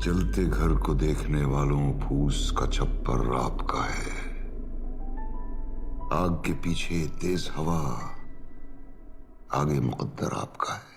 जलते घर को देखने वालों फूस का छप्पर आपका है। आग के पीछे तेज हवा, आगे मुकद्दर आपका है।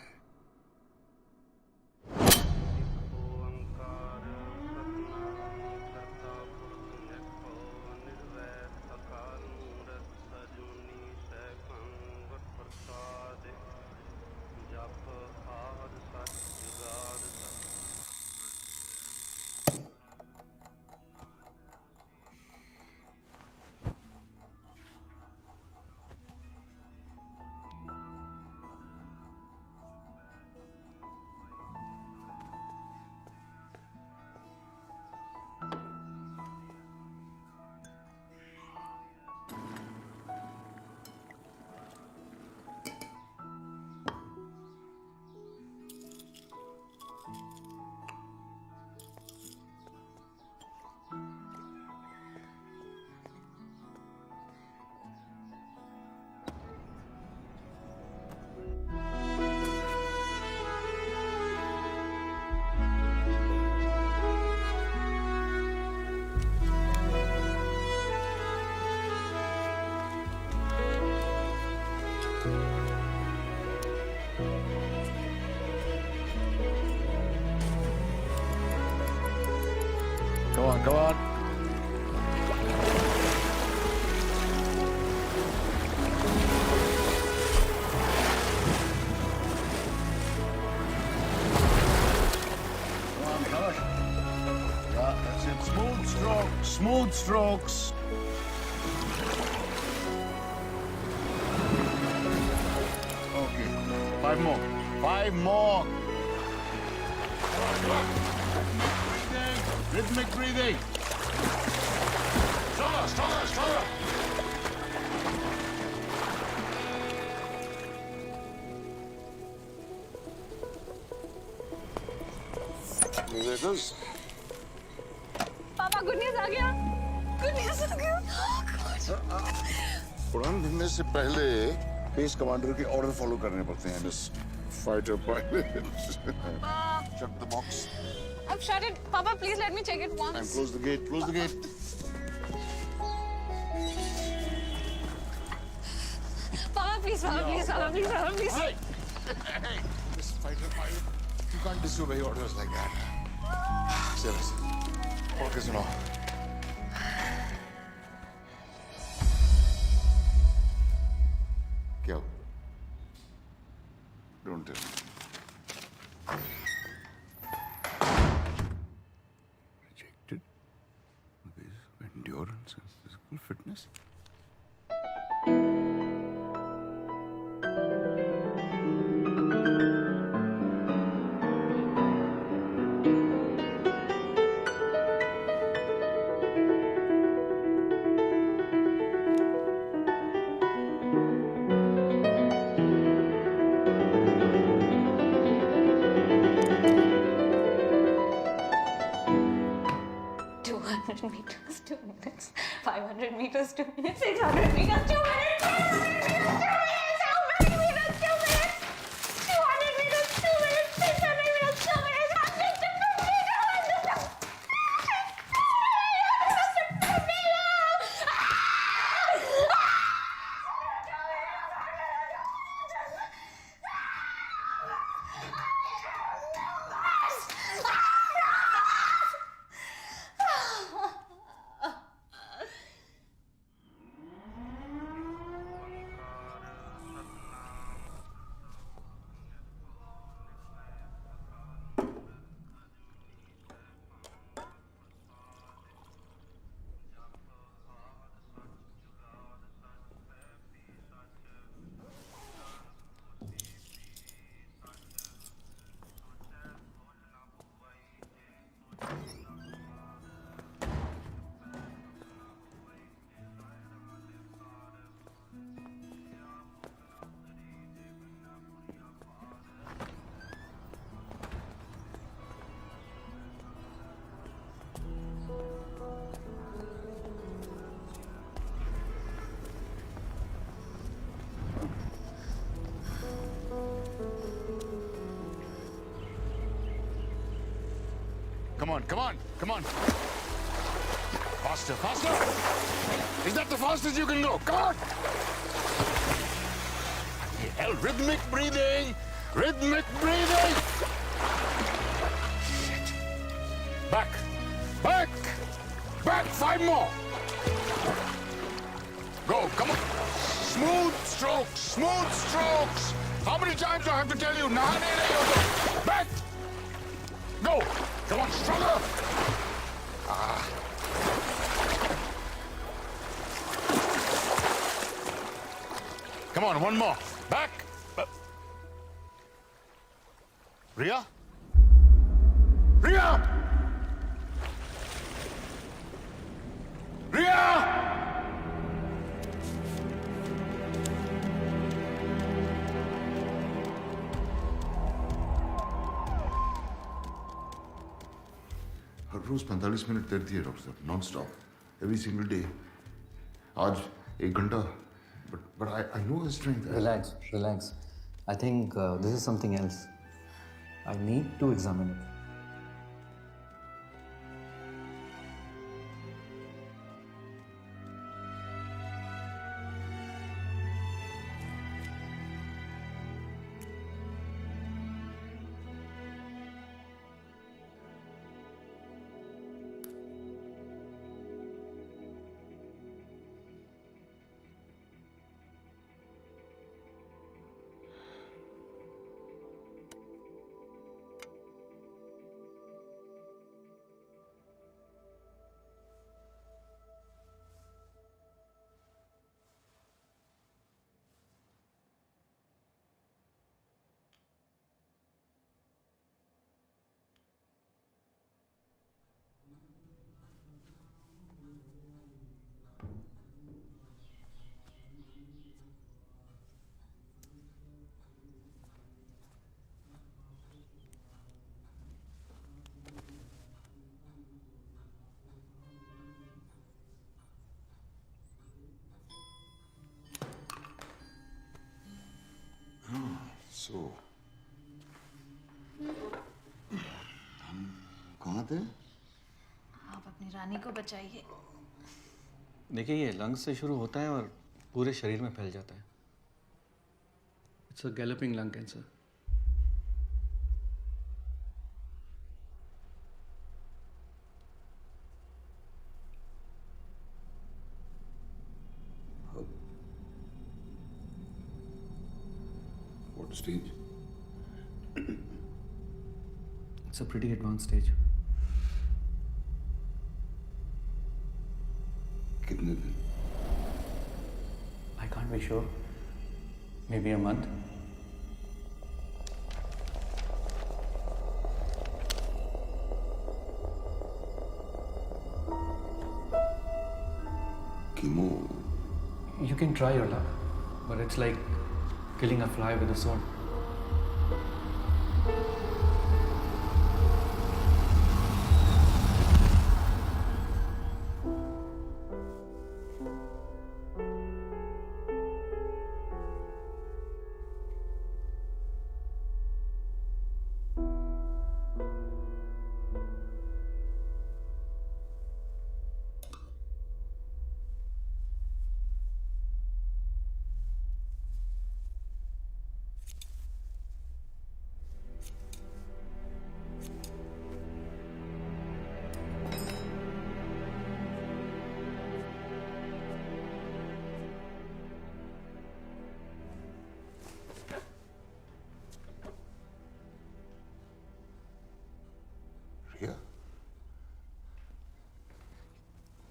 Come on, come on. Come on, Josh. Yeah, that's it. Smooth strokes. Smooth strokes. Okay. 5 more. 5 more. Come on, come on. Rhythmic breathing. Stronger, stronger, stronger. Musicals. पापा गुड न्यूज आ गया। गुड न्यूज आ गया। उड़ान भरने से पहले base commander के order follow करने पड़ते हैं miss fighter pilot. Check the box. I've shut it. Papa, please let me check it once. And close the gate. Close the gate. Papa, please, Papa, please, Papa, please, Papa, please. Hey! Hey! This fighter pilot, you can't disobey orders like that. Seriously. Okay, सुनो. क्या? Don't tell me. Rejected because of endurance and physical fitness. meters, 2 minutes. 500 meters, 2 minutes. 600 meters, 2 minutes. 700 meters, 2 minutes. How many meters, 2 minutes? 200 meters, 2 minutes. 600 meters, 2 minutes. 100 to 50. Come on, come on, come on. Faster, faster. Is that the fastest you can go? Come on. Hell, rhythmic breathing. Rhythmic breathing. Shit. Back, back, back. 5 more. Go, come on. Smooth strokes, smooth strokes. How many times do I have to tell you? Back. Go. Come on, stronger. Come on, one more. Back. Ria? Ria! Ria! Her rose 45 minute तैरती है doctor साहब, non stop, every single day. आज 1 घंटा, but I know her strength. Relax, relax. I think this is something else. I need to examine it. So, हम कहाँ थे? आप अपनी रानी को बचाइए. देखिए ये लंग्स से शुरू होता है और पूरे शरीर में फैल जाता है. It's a galloping lung cancer. What stage? It's a pretty advanced stage. कितने दिन? I can't be sure. Maybe a month. Chemo. You can try your luck, but it's like killing a fly with a sword. Ria?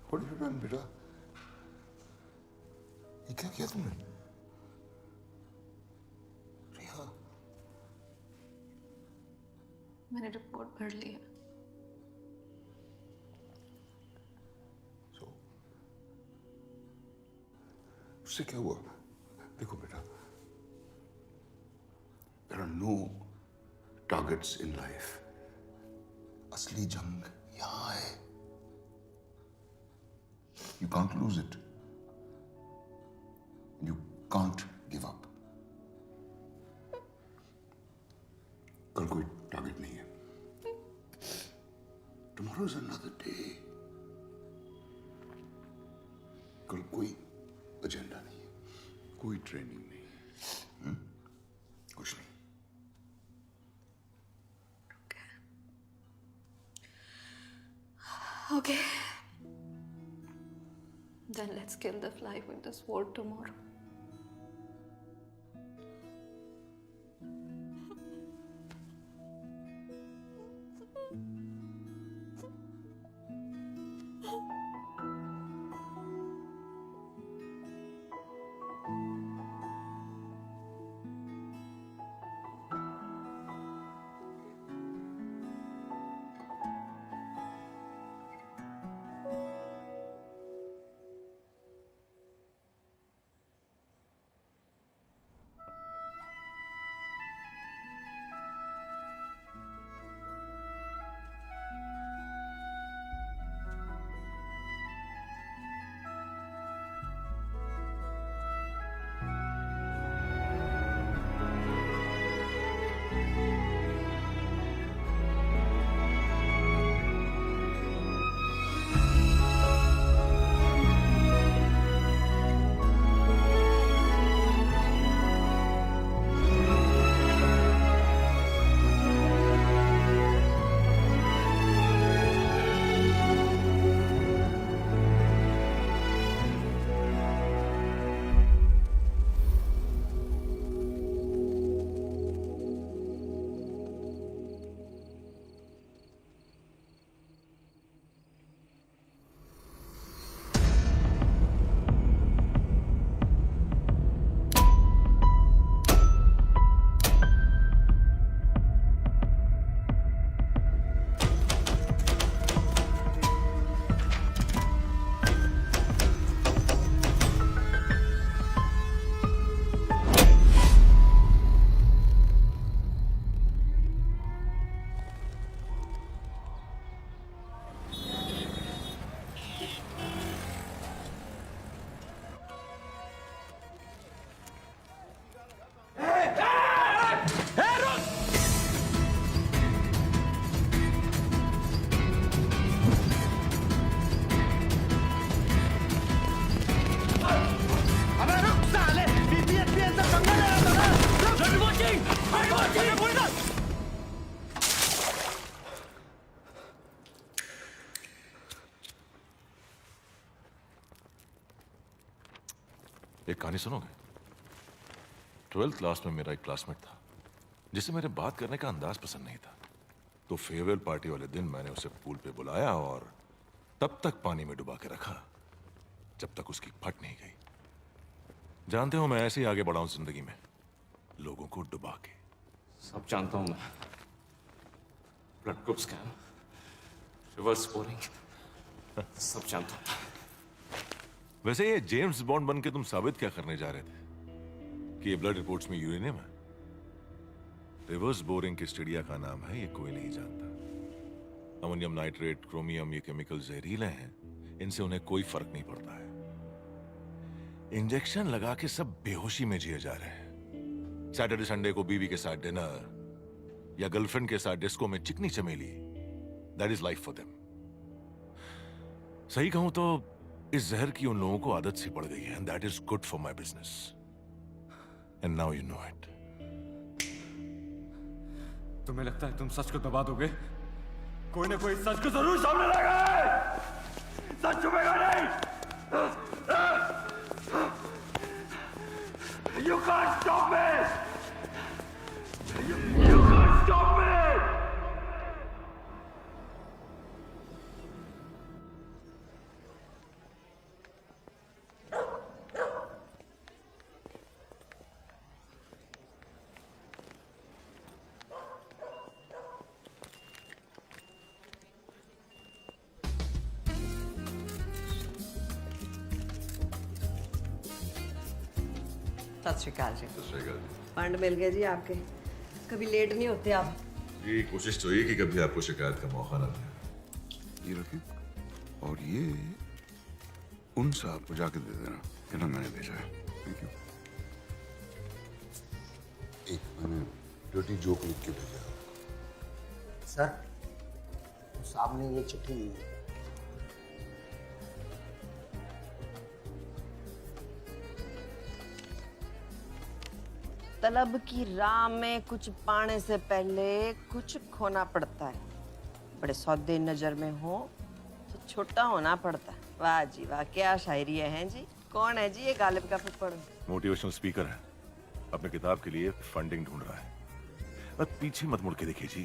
What have you done, बेटा? ये क्या किया तुमने? रिया, मैंने report भर ली है. so, उससे क्या हुआ? देखो बेटा, there are no targets in life. असली जंग यहाँ है. You can't lose it. You can't give up. कल कोई टारगेट नहीं है. Tomorrow is another day. कल कोई एजेंडा नहीं है, कोई ट्रेनिंग नहीं, कुछ नहीं. Okay. Then let's kill the fly with the sword tomorrow. एक कहानी सुनोगे? 12th क्लास में मेरा एक क्लासमेट था जिसे मेरे बात करने का अंदाज पसंद नहीं था, तो फेयरवेल पार्टी वाले दिन मैंने उसे पूल पे बुलाया और तब तक पानी में डुबा के रखा जब तक उसकी फट नहीं गई. जानते हो मैं ऐसे ही आगे बढ़ा हूं जिंदगी में, लोगों को डुबा के. सब जानता हूं मैं. Blood group scam, reverse boring, सब जानता हूं. वैसे ये जेम्स बॉन्ड बन के तुम साबित क्या करने जा रहे थे कि ये ब्लड रिपोर्ट्स में यूरेनियम है? रिवर्स बोरिंग की स्टडिया का नाम है, ये कोई नहीं जानता. अमोनियम नाइट्रेट, क्रोमियम, ये केमिकल जहरीले हैं, इनसे उन्हें कोई फर्क नहीं पड़ता है. इंजेक्शन लगा के सब बेहोशी में जिए जा रहे हैं. सैटरडे संडे को बीवी के साथ डिनर या गर्लफ्रेंड के साथ डिस्को में चिकनी चमेली, that is life for them. सही कहूं तो इस जहर की उन लोगों को आदत सी पड़ गई है, and that is good for my business. And now you know it. तुम्हें लगता है तुम सच को दबा दोगे? कोई ना कोई सच को जरूर सामने लाएगा. सच छुपेगा नहीं. You can't stop me. You can't stop me. सत श्रीकाल जी. फंड मिल गए जी आपके. कभी लेट नहीं होते आप. जी कोशिश तो ये कि कभी आपको शिकायत का मौका ना दे. ये रखिए, और ये उन साहब को जाके दे देना, कहना मैंने भेजा है. Thank you. एक मैंने डर्टी जोक लिख के भेजा है. सर साहब ने ये चिट्ठी दी है। तलब की राह में कुछ पाने से पहले कुछ खोना पड़ता है। बड़े सौदे नजर में हो तो छोटा होना पड़ता है। वाह जी वाह, क्या शायरी है जी। कौन है जी ये गालिब का फुफड़? मोटिवेशनल स्पीकर है, अपने किताब के लिए फंडिंग ढूंढ रहा है। बस पीछे मत मुड़ के देखिए जी,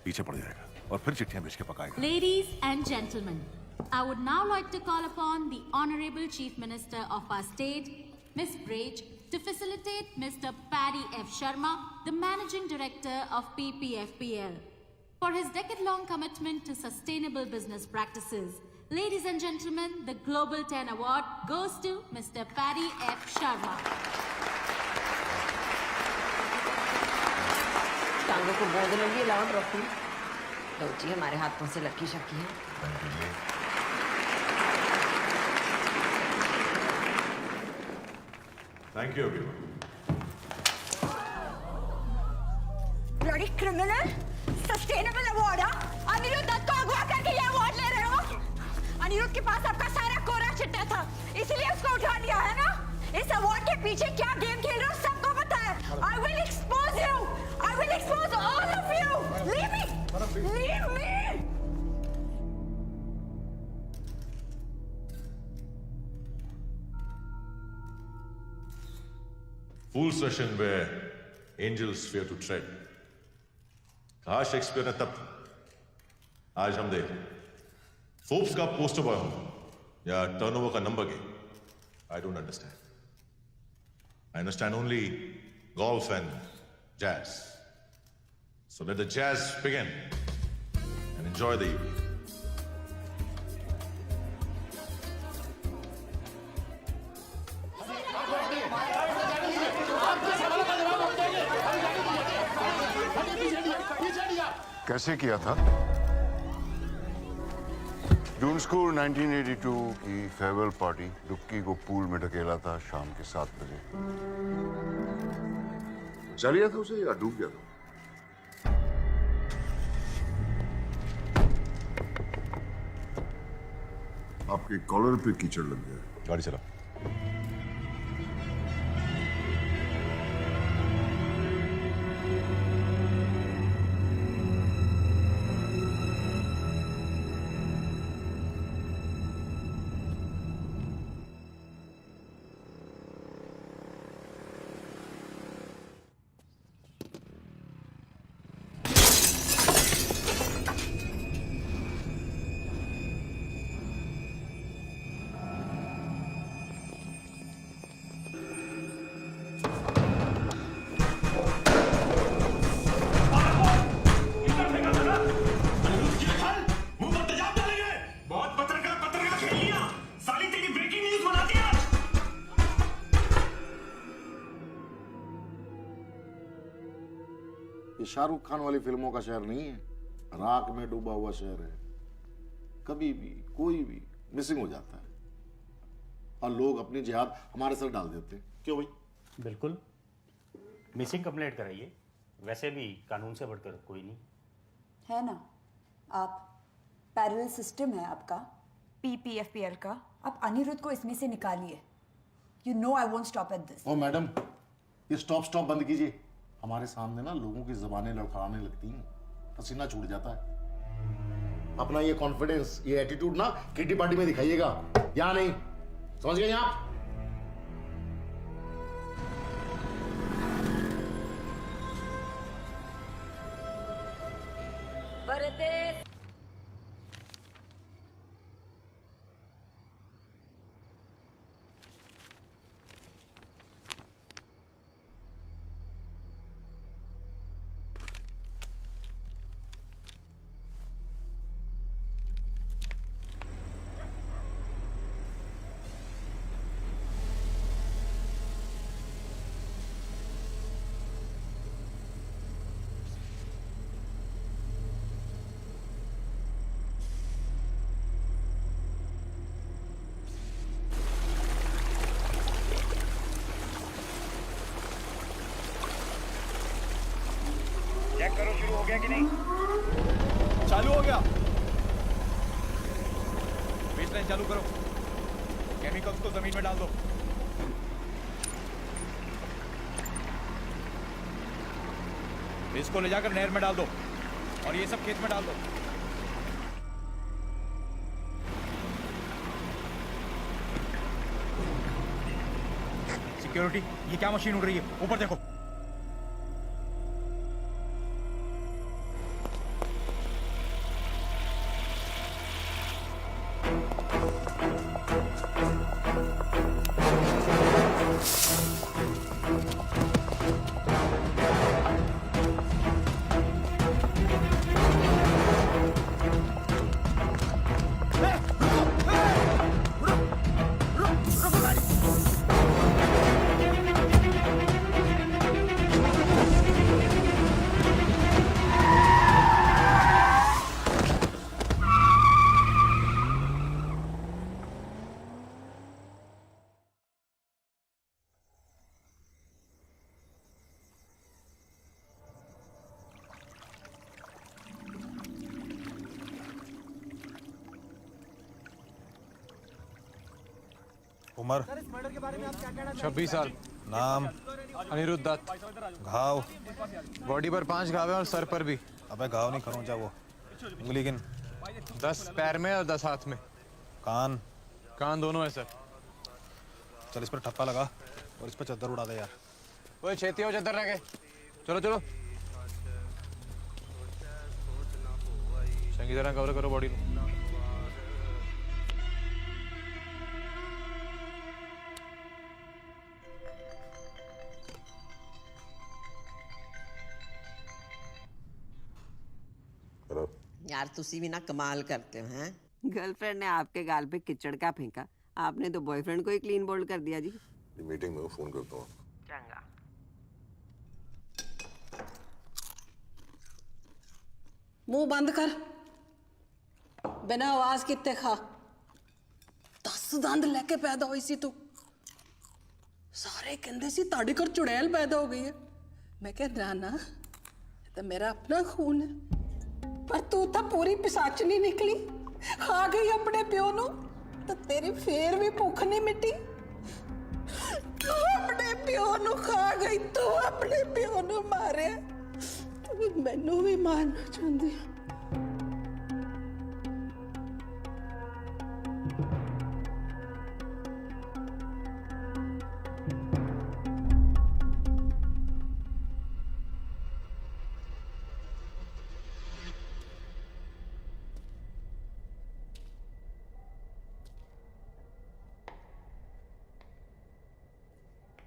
पीछे पड़ जाएगा और फिर चिट्ठियां भेज के पकाएगा। Ladies and gentlemen, I would now like to call upon the Honorable Chief Minister of our state, Ms. Braj, to facilitate Mr. Paddy F. Sharma, the Managing Director of PPFPL, for his decade-long commitment to sustainable business practices. Ladies and gentlemen, the Global 10 Award goes to Mr. Paddy F. Sharma. टांगों को बोझ लगी, लाओ trophy. लो जी, हमारे हाथों से लकी शकी है। Thank you everyone. Bloody criminal, sustainable award. Aniruddh Dutt को अगवा करके ये अवार्ड ले रहे हो। अनिरुद्ध के पास आपका सारा कोरा चिट्टा था, इसीलिए उसको उठा लिया है ना। इस अवार्ड के पीछे क्या गेम खेल रहे हो सबको पता है। I will expose you. I will expose all of you. Leave me. Leave me. Fools rush in where angels fear to tread. कहा शेक्सपियर ने तब, आज हम देख फोर्ब्स का पोस्टर बॉय हूं या टर्नओवर का number game. I don't understand. I understand only golf and jazz. So let the jazz begin and enjoy the evening. कैसे किया था? जून स्कूल 1982 की फेयरवेल पार्टी, डुक्की को पूल में ढकेला था शाम के 7 बजे। चल गया था उसे या डूब गया था? आपके कॉलर पे कीचड़ लग गया। गाड़ी चला। ये शाहरुख खान वाली फिल्मों का शहर नहीं है, राख में डूबा हुआ शहर है। कभी भी कोई भी मिसिंग हो जाता है और लोग अपनी जिहाद हमारे सर डाल देते हैं। क्यों भाई? बिल्कुल, मिसिंग कंप्लेंट कराइए। वैसे भी कानून से बढ़कर कोई नहीं है ना। आप पैरेलल सिस्टम है आपका PPFPL का। आप अनिरुद्ध को इसमें से निकालिए। You know I won't stop at this. ओ मैडम, ये स्टॉप बंद कीजिए। हमारे सामने ना लोगों की जबानें लड़खड़ाने लगती हैं, पसीना छूट जाता है। अपना ये कॉन्फिडेंस, ये एटीट्यूड ना किटी पार्टी में दिखाइएगा, या नहीं? समझ गए आप? चेक करो, शुरू हो गया कि नहीं? चालू हो गया। पाइपलाइन चालू करो, केमिकल्स को जमीन में डाल दो। इसको ले जाकर नहर में डाल दो और ये सब खेत में डाल दो। सिक्योरिटी, ये क्या मशीन उड़ रही है? ऊपर देखो। उम्र 26 साल। नाम अनिरुद्ध दत्त। घाव बॉडी पर 5 घाव हैं और सर पर भी। अबे घाव नहीं खरोंचा वो। उंगली गिन। 10 पैर में और 10 हाथ में। कान कान दोनों है सर। चल इस पर ठप्पा लगा और इस पर चद्दर उड़ा दे यार। ओए छेती हो चद्दर रह गए। चलो चलो, चंगी तरह कवर करो बॉडी को। यार तुसी भी ना कमाल करते हो हैं। गर्लफ्रेंड ने आपके गाल पे किचड़ का फेंका, आपने तो बॉयफ्रेंड को ही क्लीन बोल्ड कर दिया जी। मीटिंग में फोन करता हूँ। चंगा। मुंह बंद कर, बिना आवाज किते खा। 10 दंद लेके पैदा हुई सी तू। सारे कहंदे सी ताड़े घर चुड़ैल पैदा हो गई है। मैं कह ना, ये तो मेरा अपना खून है। पर तू तो पूरी पिसाचनी निकली, खा गई अपने प्यो नु, तो तेरी फेर भी भुख नहीं मिटी। तू अपने प्यो नु खा गई, तू अपने प्यो नु मारे, तू मैनू भी मारना चाहती।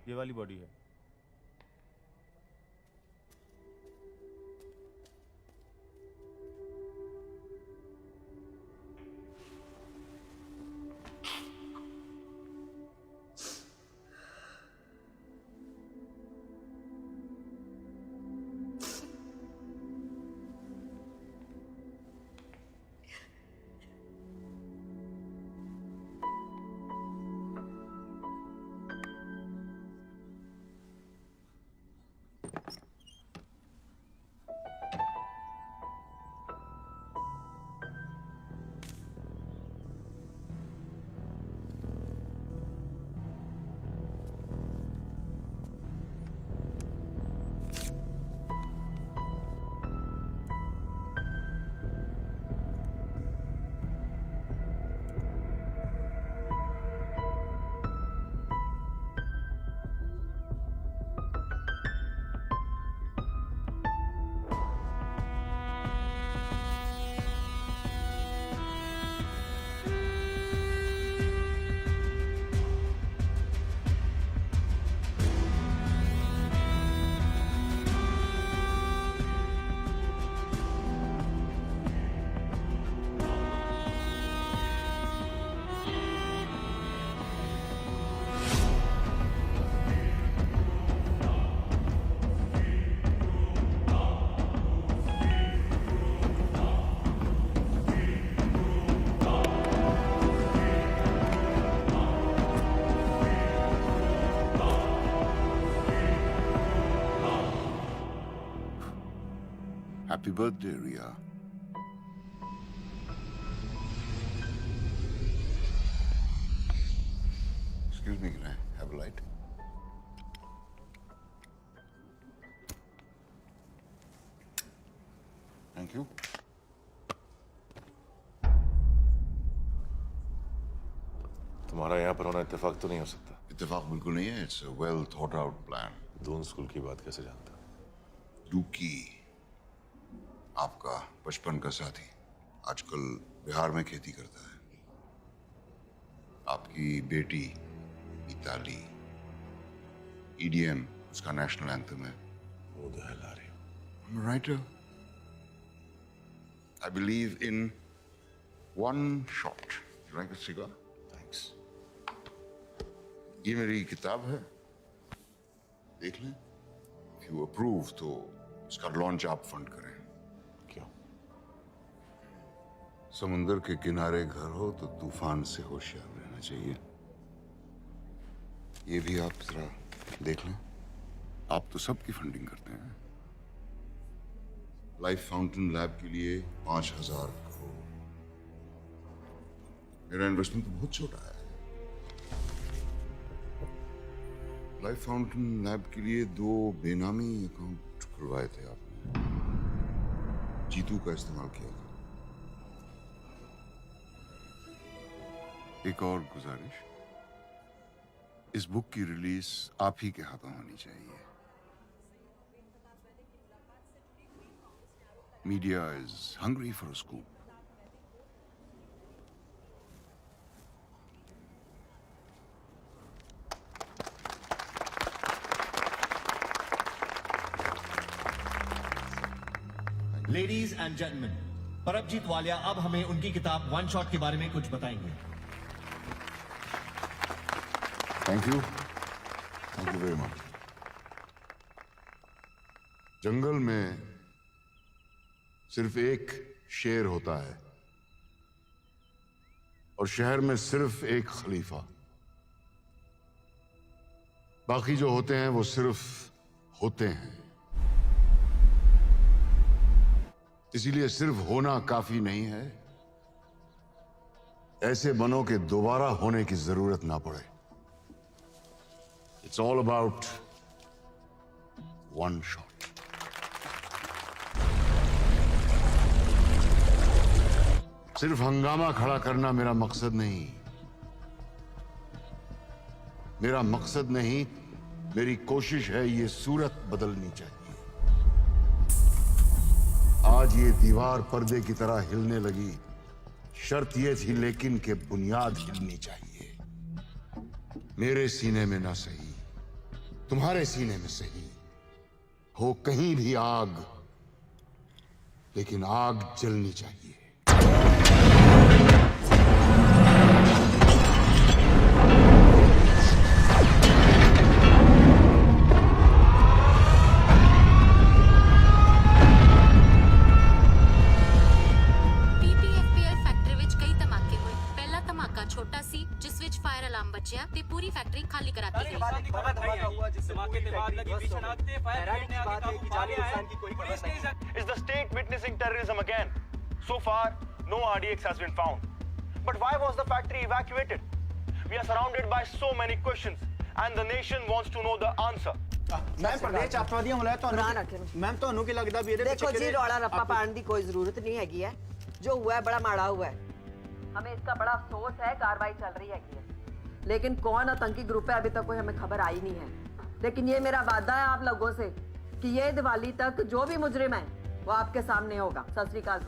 ये वाली बॉडी है। Happy birthday, Ria. right? Thank you. तुम्हारा यहाँ पर होना इत्तेफाक तो नहीं हो सकता। इत्तेफाक बिल्कुल नहीं है. It's a well thought out plan. Doon school की बात कैसे जानता? डूकी, आपका बचपन का साथी, आजकल बिहार में खेती करता है. आपकी बेटी मिताली, EDM उसका नेशनल एंथम है. Who the hell are you? I'm a writer. I believe in one shot. You like a cigar? Thanks. ये मेरी किताब है, देख लें. If you approve तो इसका लॉन्च आप फंड करें. क्यों? समुंदर के किनारे घर हो तो तूफान से होशियार रहना चाहिए. ये भी आप जरा देख लें. आप तो सबकी फंडिंग करते हैं. लाइफ फाउंटेन लैब के लिए 5,000 करोड़. मेरा इन्वेस्टमेंट तो बहुत छोटा है. लाइफ फाउंटेन लैब के लिए 2 बेनामी अकाउंट खुलवाए थे आपने. जीतू का इस्तेमाल किया था. एक और गुजारिश, इस बुक की रिलीज आप ही के हाथों होनी चाहिए. Media is hungry for a scoop. Ladies and gentleman, Paramjit Walia अब हमें उनकी किताब वन शॉट के बारे में कुछ बताएंगे. Thank you very much. जंगल में सिर्फ एक शेर होता है और शहर में सिर्फ एक खलीफा. बाकी जो होते हैं वो सिर्फ होते हैं. इसीलिए सिर्फ होना काफी नहीं है. ऐसे बनो के दोबारा होने की जरूरत ना पड़े. It's all about one shot. सिर्फ हंगामा खड़ा करना मेरा मकसद नहीं. मेरा मकसद नहीं, मेरी कोशिश है ये सूरत बदलनी चाहिए. आज ये दीवार पर्दे की तरह हिलने लगी. शर्त ये थी लेकिन कि बुनियाद हिलनी चाहिए. मेरे सीने में ना सही, तुम्हारे सीने में सही हो कहीं भी आग, लेकिन आग जलनी चाहिए. Is the state witnessing terrorism again? So far, no RDX has been found. But why was the factory evacuated? We are surrounded by so many questions, and the nation wants to know the answer. Ma'am प्रदेश अत्यावधियां होना है तो ma'am ਤੁਹਾਨੂੰ ਕੀ ਲੱਗਦਾ ਵੀ ਇਹਦੇ ਪਿੱਛੇ देखो जी रौला रप्पा पाने की कोई जरूरत नहीं हैगी है. जो हुआ है बड़ा माड़ा हुआ है. हमें इसका बड़ा अफसोस है. कार्रवाई चल रही हैगी है, लेकिन कौन आतंकी ग्रुप है अभी तक कोई हमें खबर आई नहीं है. लेकिन ये मेरा वादा है आप लोगों से कि ये दिवाली तक जो भी मुजरिम है वो आपके सामने होगा. सत श्री अकाल.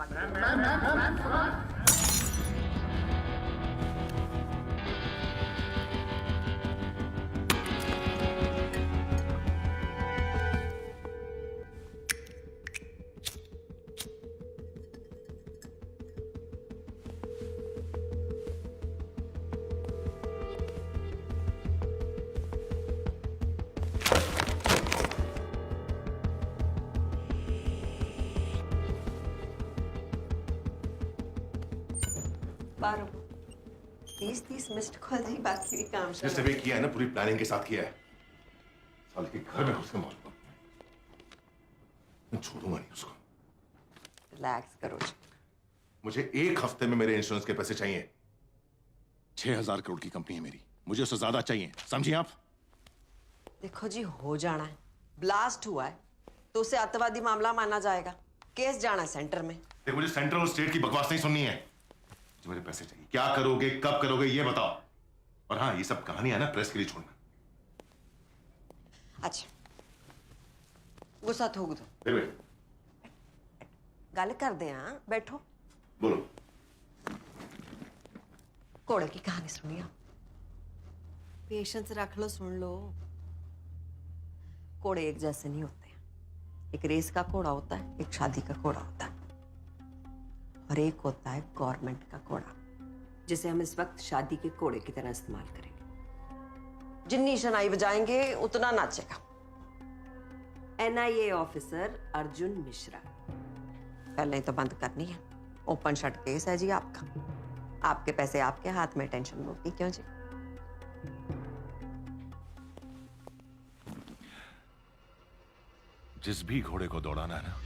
बारो 30 मिस्ड कॉल जी बाकी भी काम जिससे भी किया है ना पूरी प्लानिंग के साथ किया है. साल के घर में घुस के मारूंगा. मैं छोड़ूंगा नहीं उसको. रिलैक्स करो. मुझे 1 हफ्ते में मेरे इंश्योरेंस के पैसे चाहिए. 6,000 करोड़ की कंपनी है मेरी. मुझे उससे ज्यादा चाहिए. समझिए आप? देखो जी, हो जाना है, ब्लास्ट हुआ है तो उसे अतवादी मामला माना जाएगा, केस जाना है सेंटर में। देखो, मुझे सेंट्रल और स्टेट की बकवास नहीं सुननी है। मुझे मेरे पैसे चाहिए। क्या करोगे, कब करोगे, ये बताओ। और हाँ, ये सब कहानियां ना प्रेस के लिए छोड़ना। अच्छा, गुस्सा थोक दो, फिर भी, गल कर दे। हाँ, बैठो। बोलो। घोड़े की कहानी सुनिए, पेशेंस रख लो, सुन लो। घोड़े एक जैसे नहीं होते। एक रेस का घोड़ा होता है, एक शादी का घोड़ा होता है, और एक होता है गवर्नमेंट का घोड़ा, जिसे हम इस वक्त शादी के घोड़े की तरह इस्तेमाल करेंगे। जितनी शनाई बजाएंगे उतना नाचेगा। NIA ऑफिसर अर्जुन मिश्रा, पहले तो बंद करनी है। ओपन शट केस है जी आपका। आपके पैसे आपके हाथ में, टेंशन होगी क्यों जी? जिस भी घोड़े को दौड़ाना है ना,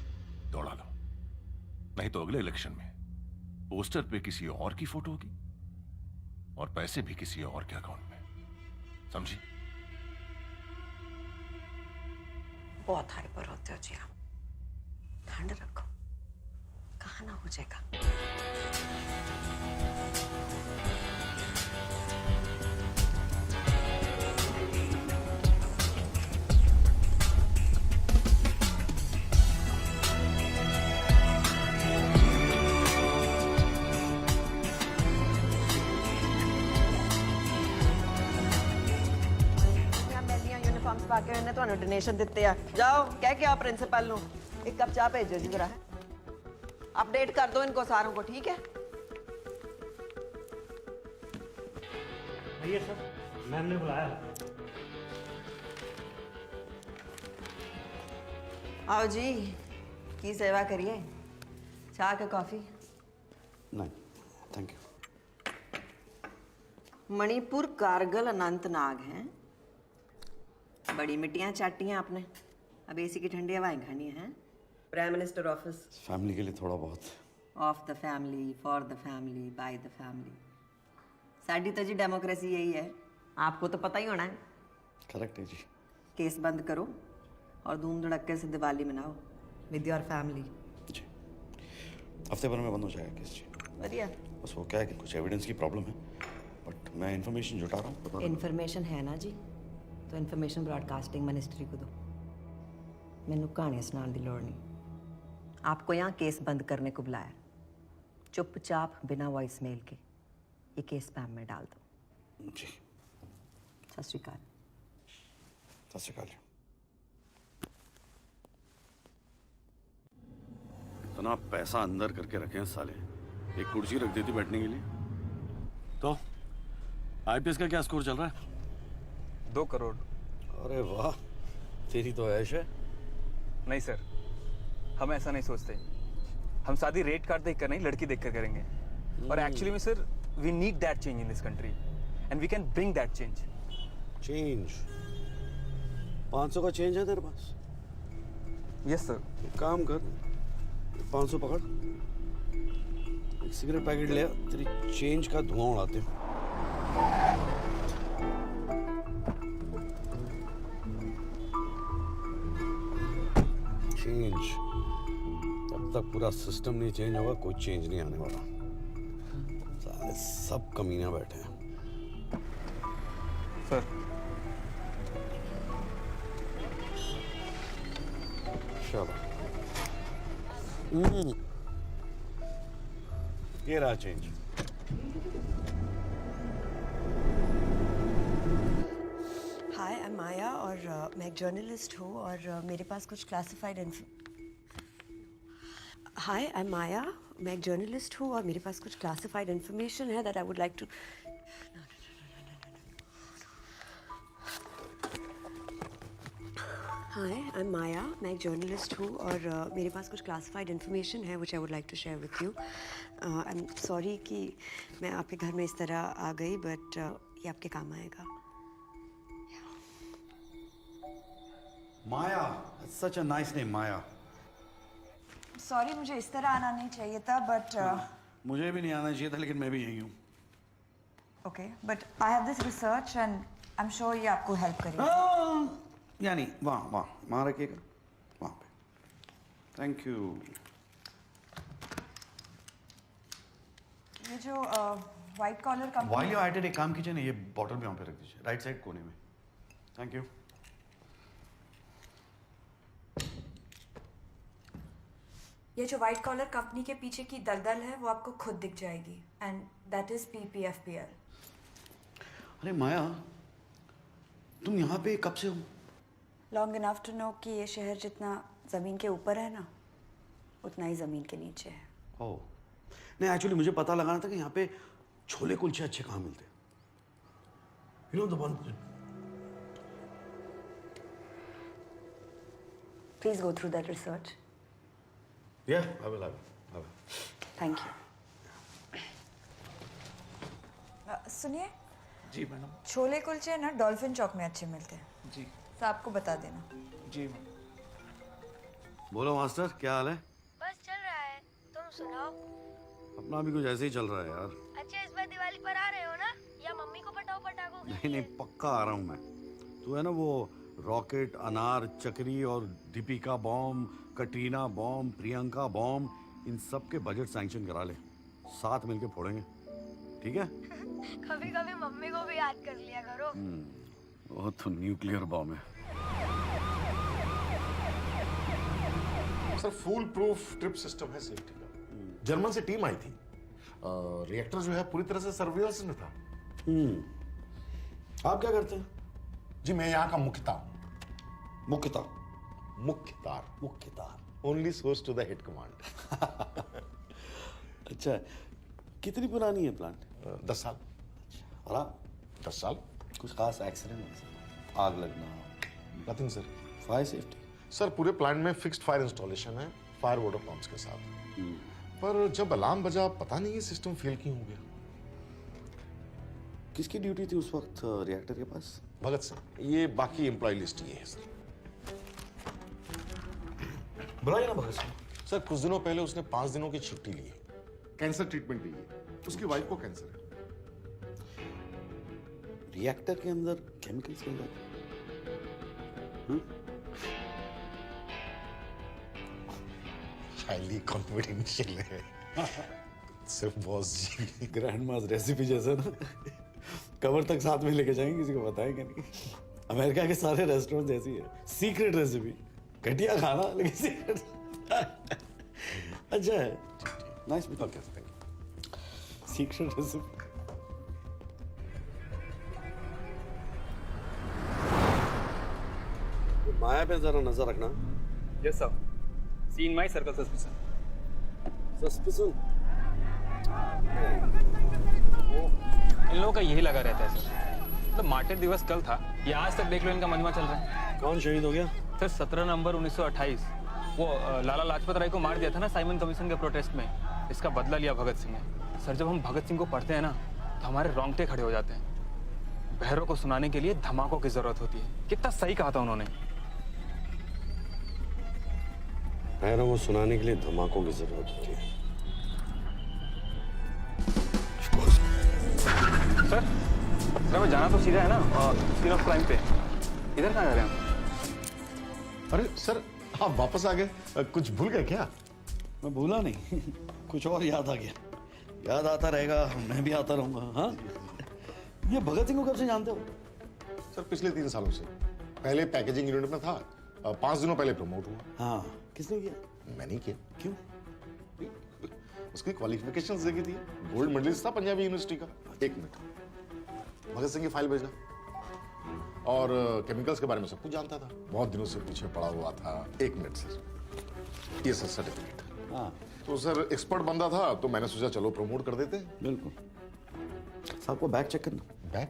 दौड़ा लो। नहीं तो अगले इलेक्शन में पोस्टर पे किसी और की फोटो होगी और पैसे भी किसी और के अकाउंट में। समझी? बहुत हाइपर होते हो जी आप। ठंड रखो, कहा ना हो जाएगा। बाकी मैंने तो डोनेशन दिते आ। जाओ कह के आप प्रिंसिपल नो एक कप चाह भेजो जी जरा। अपडेट कर दो इनको सारों को, ठीक है? भैया सर, मैम ने बुलाया। आओ जी, की सेवा करिए। चाह के कॉफी? नहीं, थैंक यू। मणिपुर, कारगिल, अनंतनाग हैं। बड़ी मिट्टियां चाटी हैं आपने। अब एसी की ठंडी हवाएं खानी है। Prime minister office. फैमिली के लिए थोड़ा बहुत। Of the family, for the family, by the family. साडी तो जी डेमोक्रेसी यही है, आपको तो पता ही होना है। करेक्ट है जी। केस बंद करो और धूम धड़क्के से दिवाली मनाओ विद योर फैमिली। जी, हफ्ते भर में बंद हो जाएगा केस जी। बढ़िया। बस वो क्या है कि कुछ एविडेंस की प्रॉब्लम है, बट मैं इन्फॉर्मेशन जुटा रहा हूँ। इन्फॉर्मेशन है ना जी, तो इन्फॉर्मेशन ब्रॉडकास्टिंग मिनिस्ट्री को दो। मैनू कहानियां सुनाने की लोड़ नहीं। आपको यहाँ केस बंद करने को बुलाया, चुपचाप बिना वॉइस मेल के ये केस स्पैम में डाल दो। जी। सत श्री अकाल। सत श्री अकाल। इतना पैसा अंदर करके रखे हैं साले, एक कुर्सी रख देती बैठने के लिए। तो IPS का क्या स्कोर चल रहा है? 2 करोड़। अरे वाह, तेरी तो ऐश है। नहीं सर, हम ऐसा नहीं सोचते। हम शादी रेट कार्ड देख कर नहीं, लड़की देख कर करेंगे। और एक्चुअली में sir, we need that change in this country and we can bring that change. Change? 500 का चेंज है तेरे पास? Yes sir. एक काम कर, 500 पकड़, एक सिगरेट पैकेट ले आ, तेरी चेंज का धुआं उड़ाते हैं। चेंज, जब तक पूरा सिस्टम नहीं चेंज होगा कोई चेंज नहीं आने वाला। साले सब कमीना बैठे हैं। सर, चलो, ये रहा चेंज। हाय, आई एम माया और मैं एक जर्नलिस्ट हूँ और मेरे पास कुछ क्लासिफाइड इन्फॉर्मेशन है that I would like to. Hi, I am Maya, मैं एक जर्नलिस्ट हूँ और मेरे पास कुछ क्लासिफाइड इन्फॉर्मेशन है which I would like to share with you. I am sorry कि मैं आपके घर में इस तरह आ गई, बट ये आपके काम आएगा। Maya, such a nice name, Maya. Sorry, मुझे इस तरह आना नहीं चाहिए था, बट मुझे भी नहीं आना चाहिए था, लेकिन मैं भी यही हूँ। Okay, but I have this research and I am sure ये आपको हेल्प करेगा। यानी वहाँ रखिएगा, वहाँ पे। Thank you. ये जो white collar company, while you at it, एक काम कीजिए ना, ये बॉटल भी वहाँ पे रख दीजिए, राइट साइड कोने में। Thank you. ये जो वाइट कॉलर कंपनी के पीछे की दलदल है वो आपको खुद दिख जाएगी, एंड दैट इज PPFPL। अरे माया, तुम यहाँ पे कब से हो? लॉन्ग इनफ टू नो कि ये शहर जितना ज़मीन के ऊपर है ना, उतना ही ज़मीन के नीचे है। ओह नहीं, एक्चुअली मुझे पता लगाना था कि यहाँ पे छोले कुलचे अच्छे कहाँ मिलते हैं। You know the one. Please go through that research. Yeah, I will. Thank you. सुनिए जी मैडम। छोले कुलचे ना डॉल्फिन चौक में अच्छे मिलते हैं जी। तो आपको बता देना। जी। बोलो मास्टर, क्या हाल है? बस चल रहा है, तुम सुनाओ। अपना भी कुछ ऐसे ही चल रहा है यार। अच्छा इस बार दिवाली पर आ रहे हो ना, या मम्मी को पटाओ पटाखों के नहीं लिए? पक्का आ रहा हूँ मैं। तू है ना वो रॉकेट, अनार, चक्री और Deepika bomb, Katrina bomb, Priyanka bomb, इन सब के बजट सैंक्शन करा ले, साथ मिलके फोड़ेंगे, ठीक है? कभी कभी मम्मी को भी याद कर लिया करो। वो तो न्यूक्लियर बॉम्ब है। Sir full proof trip system है सेफ्टी का। जर्मन से टीम आई थी, रिएक्टर जो है पूरी तरह से सर्विलेंस में था। आप क्या करते हैं? जी मैं यहाँ का मुख्तार। Only source to the head command. अच्छा, कितनी पुरानी है प्लांट? 10 साल। और आप? 10 साल। कुछ खास एक्सीडेंट, आग लगना? Nothing sir. Fire safety? Sir पूरे प्लांट में फिक्स्ड फायर इंस्टॉलेशन है, फायर वाटर पंप्स के साथ। पर जब अलार्म बजा, पता नहीं ये सिस्टम फेल क्यों हो गया। किसकी ड्यूटी थी उस वक्त रिएक्टर के पास? भगत सर। ये बाकी एम्प्लॉय लिस्ट ये है सर। बुलाइए ना भगत सिंह। सर कुछ दिनों पहले उसने 5 दिनों की छुट्टी ली है, कैंसर ट्रीटमेंट ली है। उसकी वाइफ को कैंसर है। रिएक्टर के अंदर केमिकल्स मिल जाते हैं? हाईली कॉन्फिडेंशियल है। सिर्फ बॉस जी। ग्रैंड मास रेसिपी जैसा ना, कवर तक साथ में लेके जाएंगे, किसी को बताएंगे नहीं। अमेरिका के सारे रेस्टोरेंट जैसी है, सीक्रेट रेसिपी, घटिया खाना लेकिन सीक्रेट। अच्छा है, नाइस। Secret recipe. माया पे जरा नजर रखना। Yes sir. Seen my circle suspicion. इन लोगों का यही लगा रहता है सर। मतलब मार्टिर दिवस कल था, ये आज तक देख लो इनका मजमा चल रहा है। कौन शहीद हो गया? सर 17 नवंबर 1928 वो लाला लाजपत राय को मार दिया था ना साइमन कमीशन के प्रोटेस्ट में। इसका बदला लिया भगत सिंह ने। सर जब हम भगत सिंह को पढ़ते हैं ना तो हमारे रोंगटे खड़े हो जाते हैं। बहरों को सुनाने के लिए धमाकों की जरूरत होती है। कितना सही कहा था उन्होंने। बहरों को सुनाने के लिए धमाकों की जरूरत होती है। सर मैं जाना तो सीधा है ना सीन ऑफ क्राइम पे। इधर कहाँ जा रहे हैं? अरे सर आप वापस आ गए, कुछ भूल गए क्या? मैं भूला नहीं, कुछ और याद आ गया। याद आता रहेगा, मैं भी आता रहूंगा। हाँ, ये भगत सिंह को कब से जानते हो? सर पिछले 3 सालों से। पहले पैकेजिंग यूनिट में था, 5 दिनों पहले प्रमोट हुआ। हाँ, किसने किया? मैंने किया। क्यों? उसकी क्वालिफिकेशंस देखी थी, गोल्ड मेडलिस्ट था पंजाबी यूनिवर्सिटी का। 1 मिनट, भगत सिंह की फाइल भेजना। और केमिकल्स के बारे में सब कुछ जानता था, बहुत दिनों से पीछे पड़ा हुआ था। 1 मिनट सर, ये सर सर्टिफिकेट। हाँ तो सर एक्सपर्ट बंदा था तो मैंने सोचा चलो प्रमोट कर देते। बिल्कुल। साहब को बैग चेक करना। बैग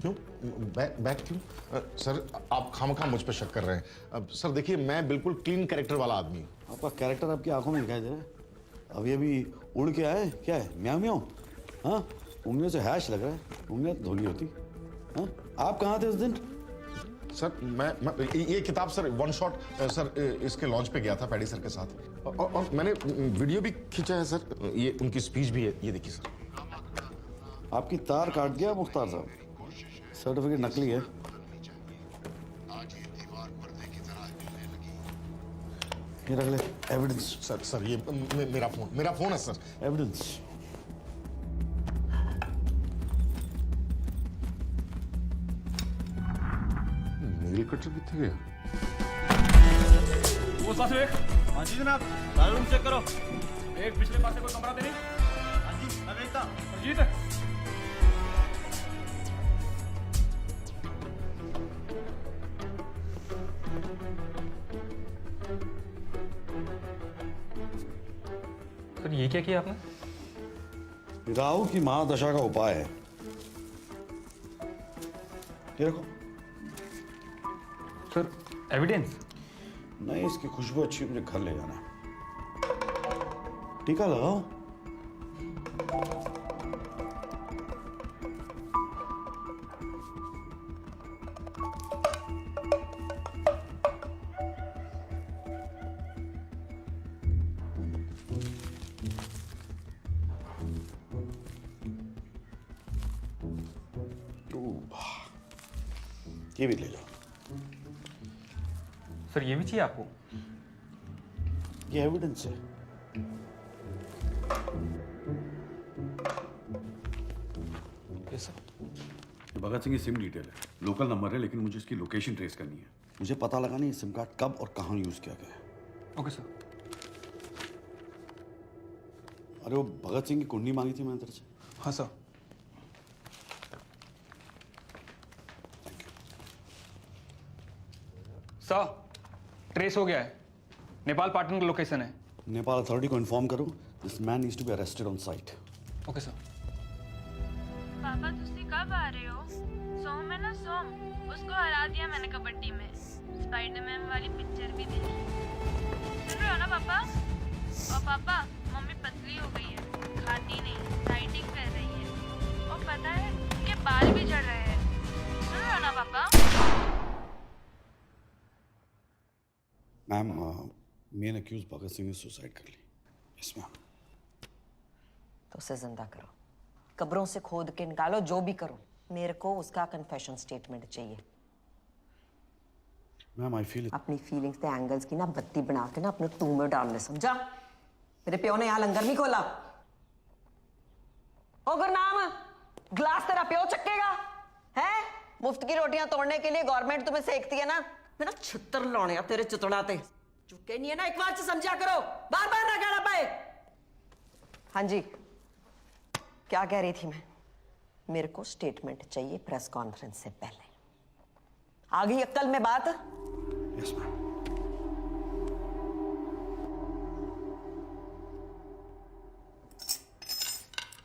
क्यों? बैग क्यों? सर आप खामखा मुझ पे शक कर रहे हैं। सर देखिए मैं बिल्कुल क्लीन कैरेक्टर वाला आदमी हूँ। आपका कैरेक्टर आपकी आंखों में दिखाई दे रहा है। अब ये भी उड़ के आए, क्या है म्याऊ म्याऊ? हाँ, उंगलियों से हैश लग रहा है, उंगलियां तो धोनी होती। हाँ, आप कहाँ थे उस दिन? सर मैं ये किताब सर 1 शॉट सर इसके लॉन्च पे गया था पैडी सर के साथ, और मैंने वीडियो भी खींचा है सर। ये उनकी स्पीच भी है, ये देखिए सर। आपकी तार काट दिया मुख्तार साहब, सर्टिफिकेट नकली है। ये रख ले एविडेंस। सर ये मेरा फोन है सर। एविडेंस। नेल कटर कितने गया? वो साथ एक। हाँ जी जनाब, सारा रूम चेक करो। एक पिछले पास से कोई कमरा दे नहीं? हाँ जी, मैं देखता। अजीत सर, ये क्या किया आपने? राहु की महादशा का उपाय है। ये रखो। Sir, evidence? नहीं, इसकी खुशबू अच्छी, मुझे घर ले जाना है। टीका लगाओ। ये भी ले जाओ। सर, ये भी चाहिए आपको? ये एविडेंस है। ये भगत सिंह की सिम डिटेल है, लोकल नंबर है, लेकिन मुझे इसकी लोकेशन ट्रेस करनी है। मुझे पता लगाना है सिम कार्ड कब और कहाँ यूज किया गया है। Okay sir. अरे वो भगत सिंह की कुंडली मांगी थी मैंने तेरे से। हाँ सर। सर, ट्रेस हो गया है। नेपाल पाटन का लोकेशन है। नेपाल अथॉरिटी को इन्फॉर्म करो, this man needs to be arrested on sight. Okay sir. पापा तुसी कब आ रहे हो? सोम है ना, सोम, उसको हरा दिया मैंने कबड्डी में। स्पाइडरमैन वाली पिक्चर भी देखी। सुन रहे हो ना पापा? और पापा, मम्मी पतली हो गई है, खाती नहीं, डाइटिंग कर रही है। और पता है उनके बाल भी झड़ रहे हैं। सुन रहे हो ना पापा? Ma'am, main accused Bhagat Singh ने सुसाइड कर ली। Yes ma'am. तो उसे जिंदा करो, कब्रों से खोद के निकालो, जो भी करो, मेरे को उसका कन्फेशन स्टेटमेंट चाहिए। मैम आई फील अपनी फीलिंग्स के एंगल्स की ना बत्ती बना के ना अपने टू में डालने, समझा? मेरे प्यो ने यहाँ लंगर नहीं खोला। ओ गुरनाम, ग्लास तेरा प्यो चक्केगा है? मुफ्त की रोटियां तोड़ने के लिए गवर्नमेंट तुम्हें सेकती है ना। मेरा छितर लाने तेरे चितड़ाते चुके नहीं है ना, एक बार से समझा करो, बार बार ना कहना पाए। हाँ जी, क्या कह रही थी मैं? मेरे को स्टेटमेंट चाहिए प्रेस कॉन्फ्रेंस से पहले। आ गई अक्ल में बात? Yes ma'am.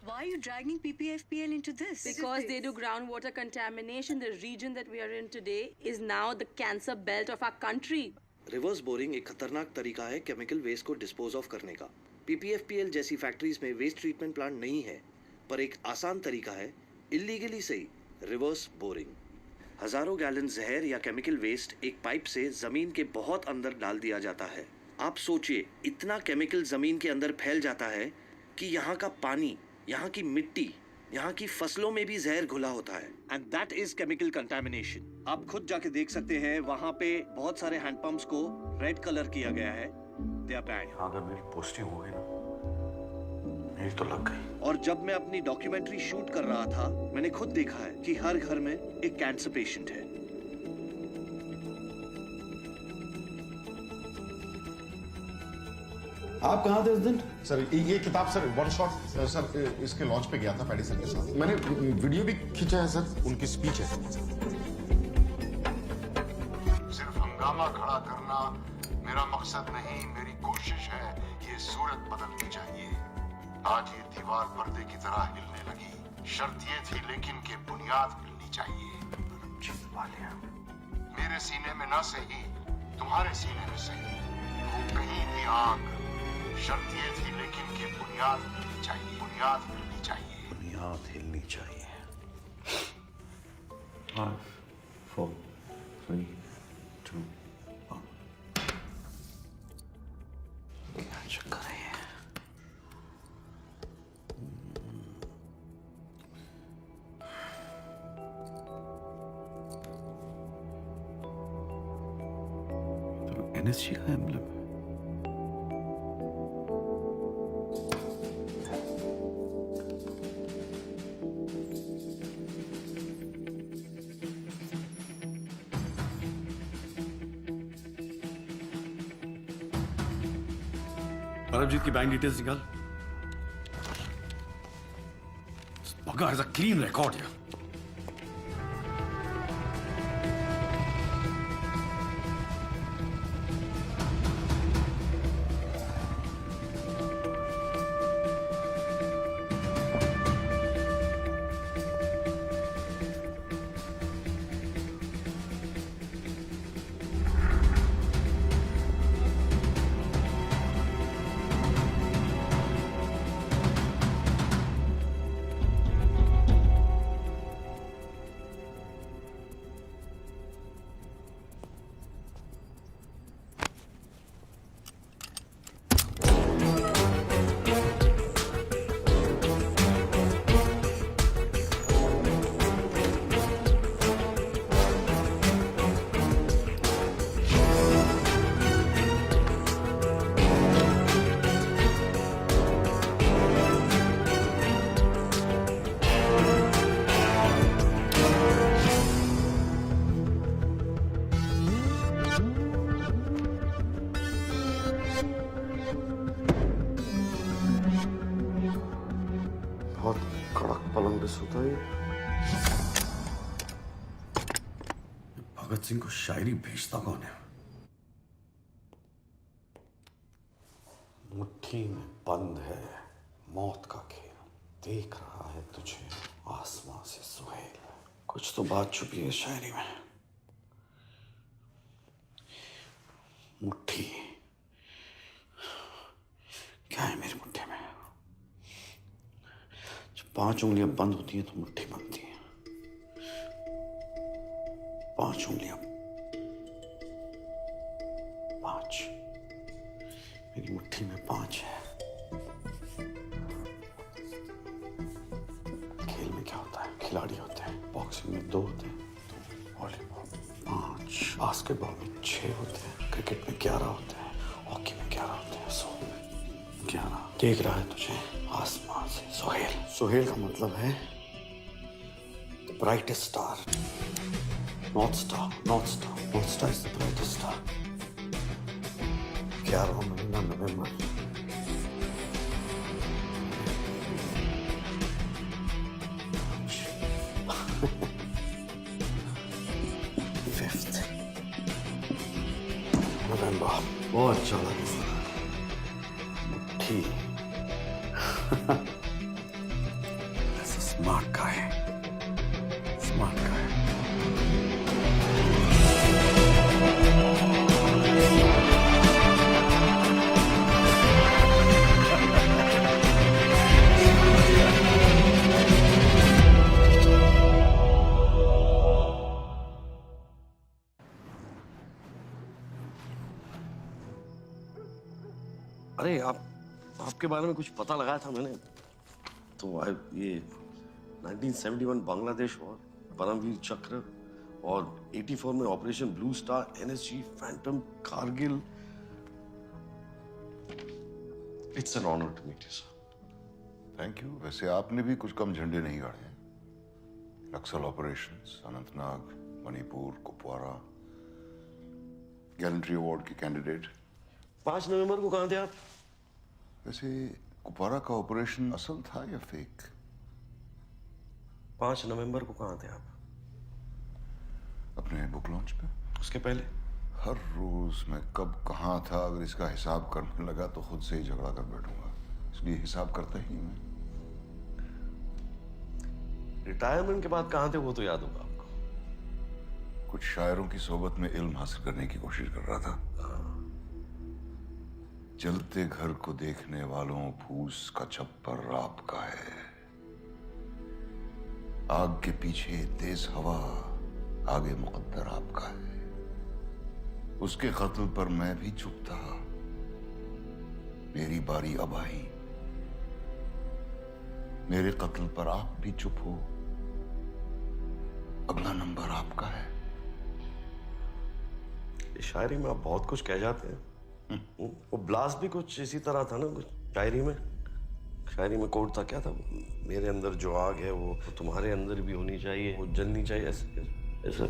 Why are you dragging PPFPL into this? Because they do groundwater contamination. The region that we are in today is now the cancer belt of our country. Reverse boring एक खतरनाक तरीका है chemical waste को dispose of करने का। पीपीएफपीएल जैसी factories में waste treatment plant नहीं है, पर एक आसान तरीका है इलीगली सही रिवर्स बोरिंग। हजारों गैलन जहर या केमिकल वेस्ट एक पाइप से जमीन के बहुत अंदर डाल दिया जाता है। आप सोचिए, इतना केमिकल जमीन के अंदर फैल जाता है कि यहाँ का पानी, यहाँ की मिट्टी, यहाँ की फसलों में भी जहर घुला होता है। And that is chemical contamination. आप खुद जाके देख सकते हैं, वहाँ पे बहुत सारे हैंडपंप्स को रेड कलर किया गया है। They are bad. अगर मेरी पोस्टिंग हो गई ना, मेरी तो लग गई। और जब मैं अपनी डॉक्यूमेंट्री शूट कर रहा था, मैंने खुद देखा है कि हर घर में एक कैंसर पेशेंट है। आप कहाँ थे उस दिन? सर ये किताब सर वन शॉट सर इसके लॉन्च पे गया था पैडी सर के साथ। मैंने वीडियो भी खींचा है सर, उनकी स्पीच है। सिर्फ हंगामा खड़ा करना मेरा मकसद नहीं, मेरी कोशिश है ये सूरत बदलनी चाहिए। आज ये दीवार पर्दे की तरह हिलने लगी। शर्त ये थी लेकिन कि बुनियाद हिलनी चाहिए। मेरे सीने में ना सही, तुम्हारे सीने में सही, वो कहीं भी आग। शर्त ये थी लेकिन कि बुनियाद हिलनी चाहिए। बुनियाद हिलनी चाहिए। बुनियाद हिलनी चाहिए। 5, 4, 3, 2, 1। क्या चक्कर है? तो एनएसजी का एम्ब्लम है। परमजीत की बैंक डिटेल्स निकाल। Bugger has a clean record here. बहुत कड़क पलंग पे सोता है। भगत सिंह को शायरी भेजता कौन है? मुट्ठी में बंद है मौत का खेल, देख रहा है तुझे आसमां से सुहेल। कुछ तो बात छुपी है शायरी में। मुट्ठी क्या है मेरी मुट्ठी में? जब 5 उंगलियां बंद होती हैं तो मुट्ठी बनती है। 5 उंगलियां, 5। मेरी मुट्ठी में 5 है। खेल में क्या होता है? खिलाड़ी होते हैं। बॉक्सिंग में 2 होते हैं, वॉलीबॉल 5, बास्केटबॉल में 6 होते हैं, क्रिकेट में 11 होते हैं, हॉकी में 11 होते हैं, 100 में 11। देख रहा है तुझे आसमान से सुहेल। सुहेल का मतलब है brightest star, north star. North star, north star is the brightest star. 11वां महीना नवंबर। नवंबर बहुत अच्छा लगा। मुट्ठी That's a smart guy. Smart guy. अरे आपके बारे में कुछ पता लगाया था मैंने, तो ये 1971 बांग्लादेश वॉर, परमवीर चक्र, और 84 में operation blue star, NSG, phantom, Kargil. It's an honour to meet you sir. Thank you. वैसे आपने भी कुछ कम झंडे नहीं गाड़े हैं। Naxal operations, Anantnag, Manipur, Kupwara, gallantry award के कैंडिडेट। 5 नवंबर को कहाँ थे आप? वैसे कुपवारा का ऑपरेशन असल था या फेक? 5 नवंबर को कहाँ थे आप? अपने बुक लॉन्च पे। उसके पहले? हर रोज मैं कब कहाँ था अगर इसका हिसाब करने लगा तो खुद से ही झगड़ा कर बैठूंगा, इसलिए हिसाब करता ही मैं। रिटायरमेंट के बाद कहाँ थे वो तो याद होगा आपको। कुछ शायरों की सोबत में इल्म हासिल करने की कोशिश कर रहा था। जलते घर को देखने वालों फूस का छप्पर आपका है। आग के पीछे तेज हवा, आगे मुकद्दर आपका है। उसके कत्ल पर मैं भी चुप था, मेरी बारी अब आई। मेरे कत्ल पर आप भी चुप हो, अगला नंबर आपका है। इस शायरी में आप बहुत कुछ कह जाते हैं। वो ब्लास्ट भी कुछ इसी तरह था ना, कुछ शायरी में। शायरी में कोड था, क्या था? मेरे अंदर जो आग है वो तुम्हारे अंदर भी होनी चाहिए, वो जलनी चाहिए। ऐसा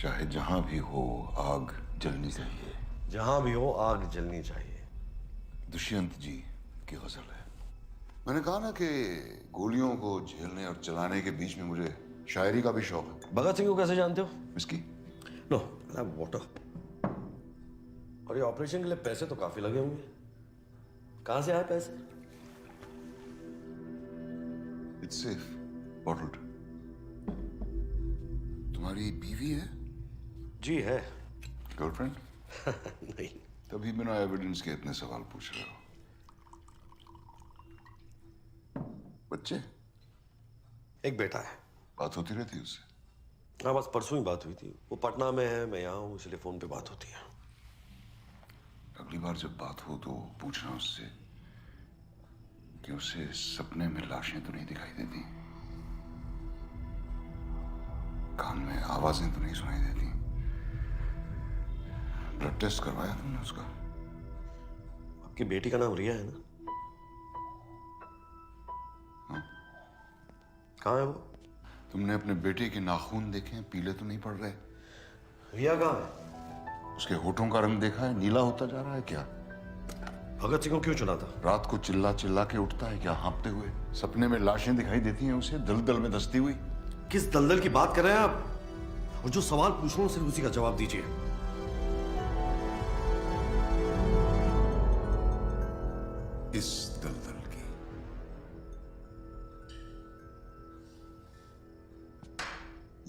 चाहे जहां भी हो आग जलनी चाहिए। जहां भी हो आग जलनी चाहिए। दुष्यंत जी की गजल है। मैंने कहा ना कि गोलियों को झेलने और चलाने के बीच में मुझे शायरी का भी शौक है। भगत सिंह को कैसे जानते हो? इसकी नो, वाटर। और ये ऑपरेशन के लिए पैसे तो काफी लगे होंगे, कहां से आए पैसे? It's safe, bottled. तुम्हारी बीवी है? जी है। गर्लफ्रेंड? नहीं। तभी बिना एविडेंस के इतने सवाल पूछ रहे हो। बच्चे? एक बेटा है। बात होती रहती है उससे? हाँ, बस परसों ही बात हुई थी। वो पटना में है, मैं यहाँ हूँ, इसलिए फोन पे बात होती है। अगली बार जब बात हो तो पूछना उससे कि उसे सपने में लाशें तो नहीं दिखाई देती, कान में आवाजें तो नहीं सुनाई देती। ब्लड टेस्ट करवाया तुमने उसका? आपकी बेटी का नाम रिया है ना? हाँ? कहाँ है वो? तुमने अपने बेटे के नाखून देखे हैं? पीले तो नहीं पड़ रहे? रिया कहाँ है? उसके होठों का रंग देखा है? नीला होता जा रहा है क्या? भगत सिंह को क्यों चुना था? रात को चिल्ला चिल्ला के उठता है क्या हाँपते हुए? सपने में लाशें दिखाई देती हैं उसे दलदल में धंसती हुई? किस दलदल की बात कर रहे हैं आप? और जो सवाल पूछ रहा हूं सिर्फ उसी का जवाब दीजिए। इस दलदल की।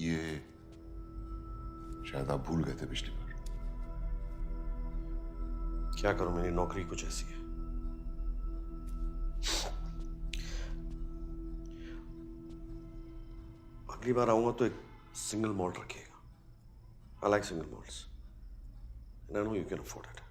ये शायद आप भूल गए थे पिछली बार। क्या करूं, मेरी नौकरी कुछ ऐसी है। अगली बार आऊंगा तो एक सिंगल मॉल्ट रखिएगा। I like single malts and I know you can afford it.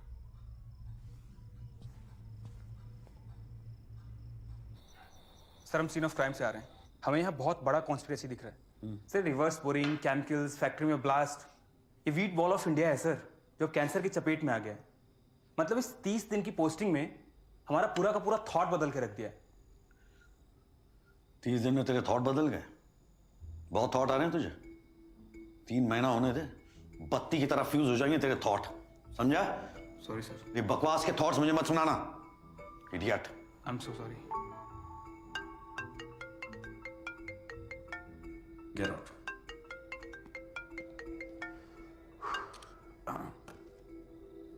Sir, हम सीन ऑफ क्राइम से आ रहे हैं। हमें यहाँ बहुत बड़ा कॉन्स्पिरेसी दिख रहा है। Sir, reverse boring, chemicals, factory में ब्लास्ट, ये वीट बॉल ऑफ इंडिया है सर, जो कैंसर की चपेट में आ गया है। मतलब इस 30 दिन की पोस्टिंग में हमारा पूरा का पूरा थॉट बदल के रख दिया है। 30 दिन में तेरे थॉट बदल गए? बहुत थॉट आ रहे हैं तुझे। 3 महीना होने दे, बत्ती की तरह फ्यूज हो जाएंगे तेरे थॉट, समझा? Sorry sir. ये बकवास के थॉट्स मुझे मत सुनाना, idiot. I am so sorry. Get out.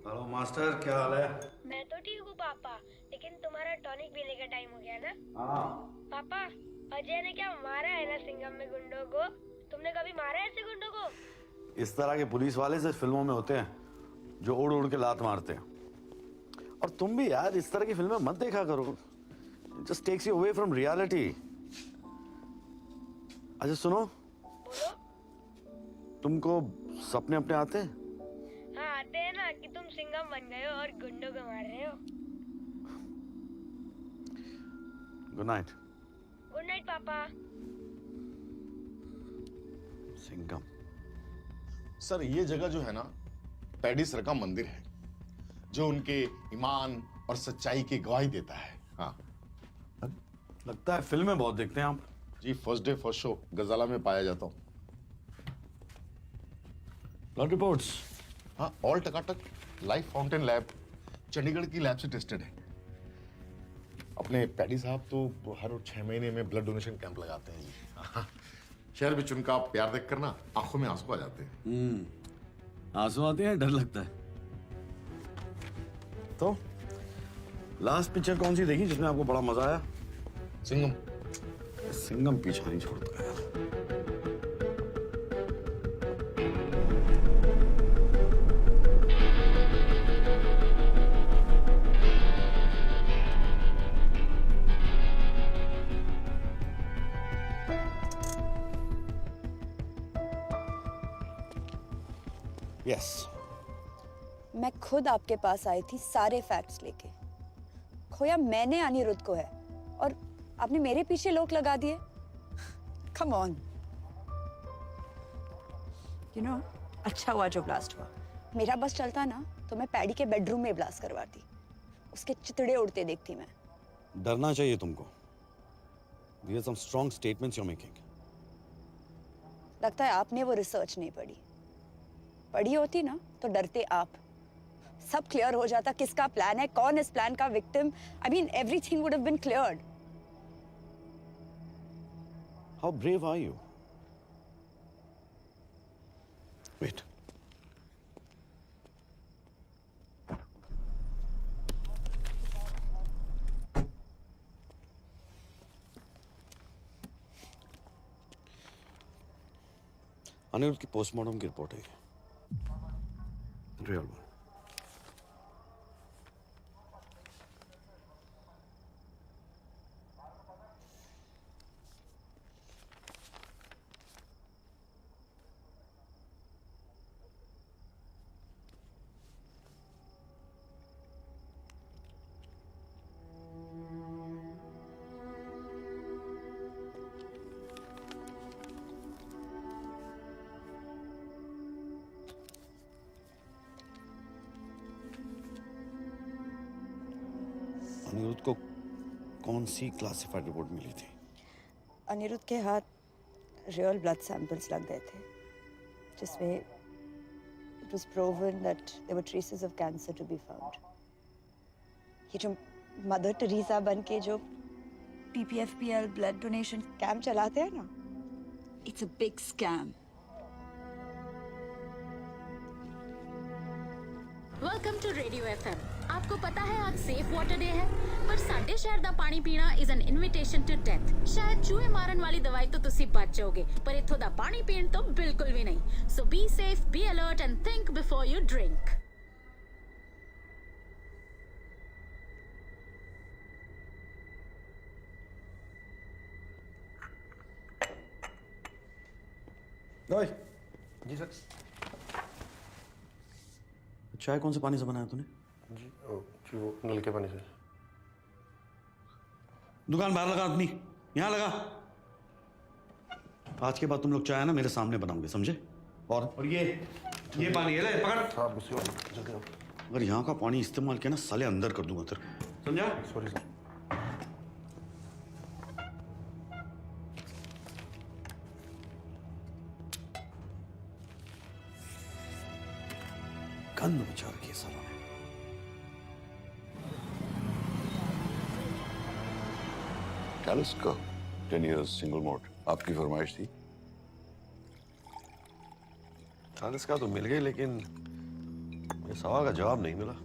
Hello master, क्या हाल है? मैं तो ठीक हूँ पापा, लेकिन तुम्हारा टॉनिक पीने का टाइम हो गया ना? हाँ। पापा, अजय ने क्या मारा है ना सिंघम में गुंडों को? तुमने कभी मारा है ऐसे गुंडों को? इस तरह के पुलिस वाले सिर्फ फिल्मों में होते हैं, जो उड़ उड़ के लात मारते हैं। और तुम भी यार इस तरह की फिल्में मत देखा करो, just takes you away from reality. अच्छा सुनो, तुमको सपने अपने आते हैं? हाँ आते हैं ना, कि तुम सिंघम बन गए हो और गुंडों को मार रहे हो। Good night. गुड नाइट पापा। सिंघम। सर, ये जगह जो है ना, पैडी सर का मंदिर है, जो उनके ईमान और सच्चाई की गवाही देता है। हाँ, लगता है फिल्में बहुत देखते हैं आप। जी, फर्स्ट डे फर्स्ट शो गजाला में पाया जाता हूँ। Blood reports? हाँ, ऑल टकाटक। लाइफ फाउंटेन लैब चंडीगढ़ की लैब से टेस्टेड है। अपने पैडी साहब तो हर 6 महीने में ब्लड डोनेशन कैंप लगाते हैं जी। शहर में उनका प्यार देख कर ना आंखों में आंसू आ जाते हैं। आंसू आते हैं, डर लगता है। तो लास्ट पिक्चर कौन सी देखी जिसमें आपको बड़ा मजा आया? सिंघम। सिंघम पीछा नहीं छोड़ता यार। यस, मैं खुद आपके पास आई थी सारे फैक्ट्स लेके। खोया मैंने अनिरुद्ध को है और आपने मेरे पीछे लोग लगा दिए। Come on. यू नो, अच्छा हुआ जो ब्लास्ट हुआ। मेरा बस चलता ना तो मैं पैडी के बेडरूम में ब्लास्ट करवाती, उसके चितड़े उड़ते देखती मैं। डरना चाहिए तुमको। These are some strong statements you're making. लगता है आपने वो रिसर्च नहीं पढ़ी। पढ़ी होती ना तो डरते आप। सब क्लियर हो जाता, किसका प्लान है, कौन इस प्लान का victim. I mean everything would have been cleared. How brave are you? Wait. Aniruddh की पोस्टमार्टम की रिपोर्ट है। Real one. अनिरुद्ध को कौन सी क्लासिफाइड रिपोर्ट मिली थी? अनिरुद्ध के हाथ रियल ब्लड सैंपल्स लग गए थे, जिसमें it was proven that there were traces of cancer to be found. ये जो मदर टेरेसा बन के जो PPFPL ब्लड डोनेशन कैंप चलाते हैं ना, it's a big scam. Welcome to radio FM। आपको पता है आज सेफ वाटर डे है, पर साडे शहर दा पानी पीना is an invitation to death. शायद चूहे मारन वाली दवाई तो तुसी बच जाओगे, पर इथों दा पानी पीण तो बिल्कुल भी नहीं। So be safe, be alert and think before you drink. जी सर। चाय कौन से पानी से बनाया तूने? जी वो नल के पानी से। दुकान बाहर लगा अपनी, यहाँ लगा। आज के बाद तुम लोग चाय ना मेरे सामने बनाओगे, समझे? और ये पानी है, ले पकड़। अगर यहाँ का पानी इस्तेमाल किया ना, साले अंदर कर दूंगा तेरे, समझा? Sorry sir. गंद मचा रखी है सालों ने। कैलिस का 10 years सिंगल मोड आपकी फरमाइश थी। कैलिस का तो मिल गई, लेकिन मेरे सवाल का जवाब नहीं मिला।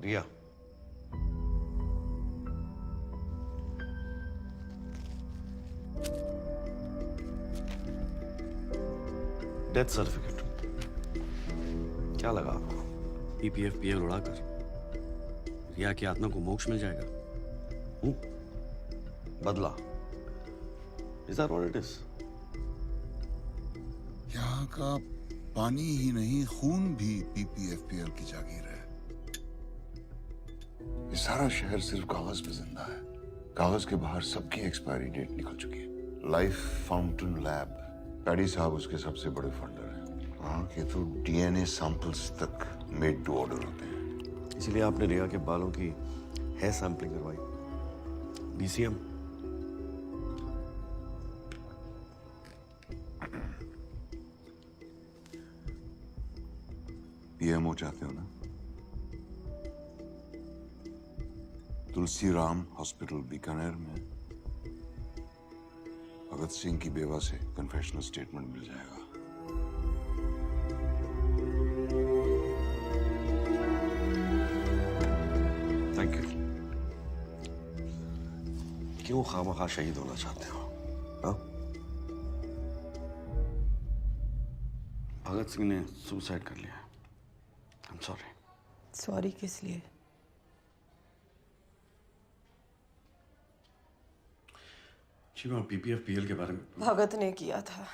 रिया, डेथ सर्टिफिकेट क्या लगा आपको? PPFPL उड़ाकर रिया की आत्मा को मोक्ष मिल जाएगा। बदला। Is that what it is? यहाँ का पानी ही नहीं, खून भी PPFPL की जागीर है। ये सारा शहर सिर्फ कागज पे जिंदा है। कागज के बाहर सबकी एक्सपायरी डेट निकल चुकी है। लाइफ फाउंटेन लैब, पैडी साहब उसके सबसे बड़े फंडर हैं। वहाँ के तो DNA सैंपल्स तक मेड टू ऑर्डर होते हैं। इसीलिए आपने रिया के बालों की हेयर सैंपलिंग करवाई। DCM। PMO चाहते हो ना? तुलसी राम हॉस्पिटल बीकानेर में भगत सिंह की बेवा से कन्फेशनल स्टेटमेंट मिल जाएगा। Thank you. क्यों खामखा शहीद होना चाहते हो? हाँ? भगत सिंह ने सुसाइड कर लिया। आई एम सॉरी। सॉरी किस लिए? शिवा, PPFPL के बारे में भगत ने किया था,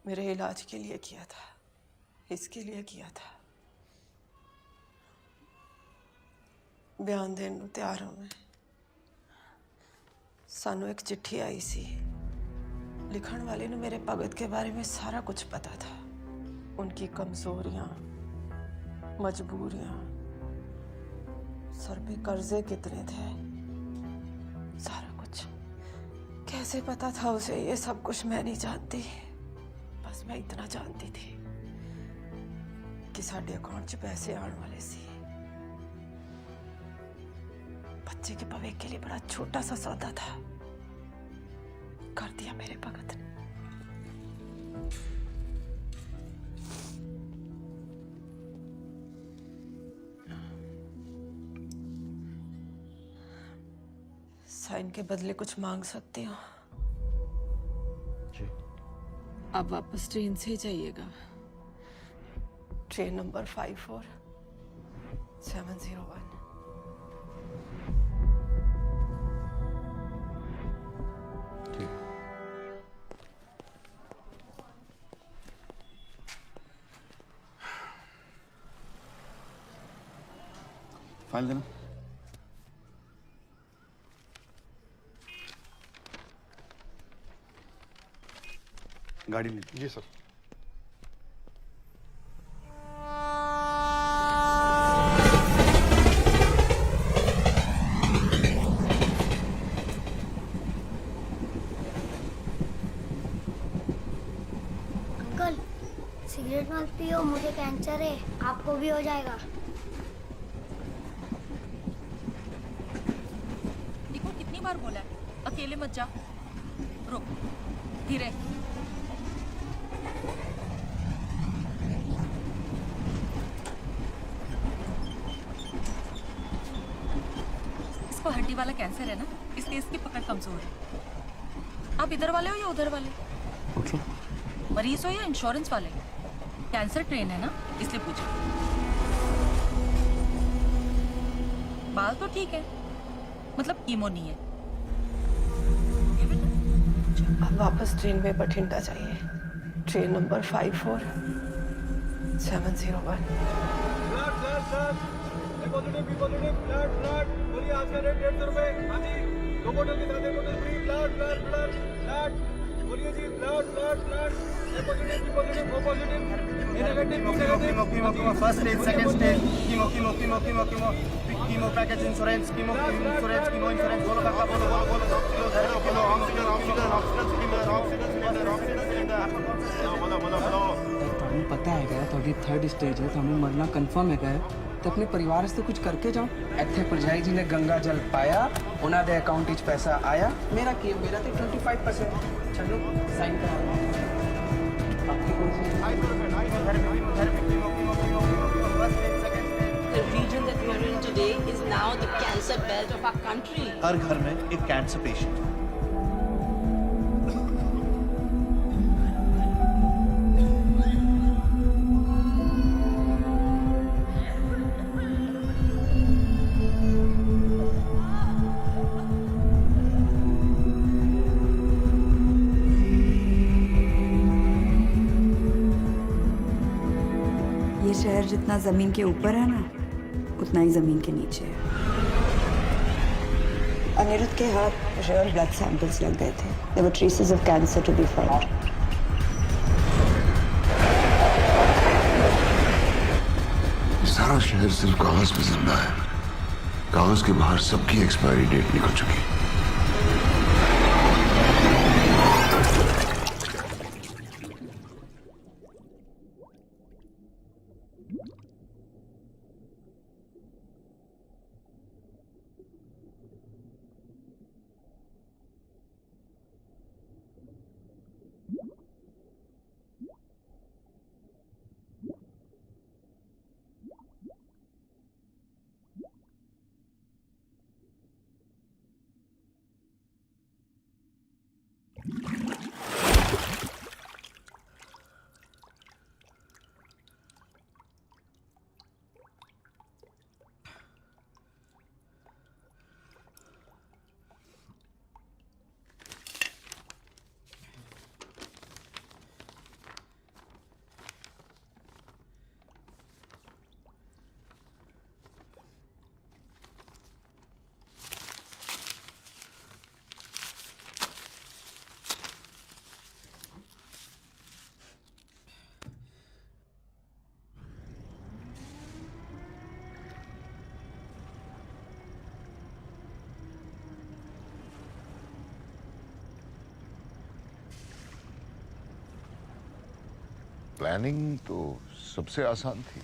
मेरे इलाज के लिए किया था, इसके लिए किया था। बयान देने तैयार हूं मैं। सानू एक चिट्ठी आई सी, लिखण वाले ने मेरे भगत के बारे में सारा कुछ पता था। उनकी कमजोरियां, मजबूरियां, सर पे कर्जे कितने थे, सारा कुछ। कैसे पता था उसे ये सब कुछ मैं नहीं जानती। बस बस मैं इतना जानती थी कि साडे अकाउंट 'ਚ पैसे आने वाले सी। बच्चे के भविष्य के लिए बड़ा छोटा सा सौदा था, कर दिया मेरे भगत ने। साइन के बदले कुछ मांग सकती हो? आप वापस ट्रेन से ही जाइएगा, ट्रेन नंबर 54701। फाइल देना। गाड़ी ले। जी सर। अंकल सिगरेट मत पियो, मुझे कैंसर है, आपको भी हो जाएगा। देखो कितनी बार बोला है, अकेले मत जा। रुक, धीरे। इसको हड्डी वाला कैंसर है ना, इसलिए इसकी पकड़ कमजोर है। आप इधर वाले हो या उधर वाले? मरीज हो या इंश्योरेंस वाले? कैंसर ट्रेन है ना, इसलिए पूछो। बाल तो ठीक है, मतलब कीमो नहीं है। अब वापस ट्रेन में बठिंडा जाइए, train number 54701। First stage, second stage, chemo chemo chemo chemo chemo chemo package insurance, chemo insurance, chemo insurance, बोलो काका बोलो बोलो बोलो chemo oxygen oxygen oxygen cylinder oxygen cylinder oxygen cylinder बोलो बोलो बोलो। तुम्हें पता है क्या थोड़ी थर्ड स्टेज है, तुम्हें मरना कंफर्म है क्या? तो अपने परिवार से कुछ करके जाओ। ਇੱਥੇ ਭਰਜਾਈ जी ने गंगा जल पाया, ਉਹਨਾਂ ਦੇ ਅਕਾਊਂਟ ਵਿੱਚ पैसा आया, मेरा ਕੀ मेरा तो 25%। चलो साइन करा लो। आपकी कौन सी? The region that we are in today is now the cancer belt of our country. हर घर में एक कैंसर पेशेंट। ये शहर जितना जमीन के ऊपर है ना, उतना ही जमीन के नीचे है। अनिरुद्ध के हाथ रियल ब्लड सैंपल्स लग गए थे। There were traces of cancer to be found. सारा शहर सिर्फ कागज पे जिंदा है, कागज के बाहर सबकी एक्सपायरी डेट निकल चुकी है। प्लानिंग तो सबसे आसान थी,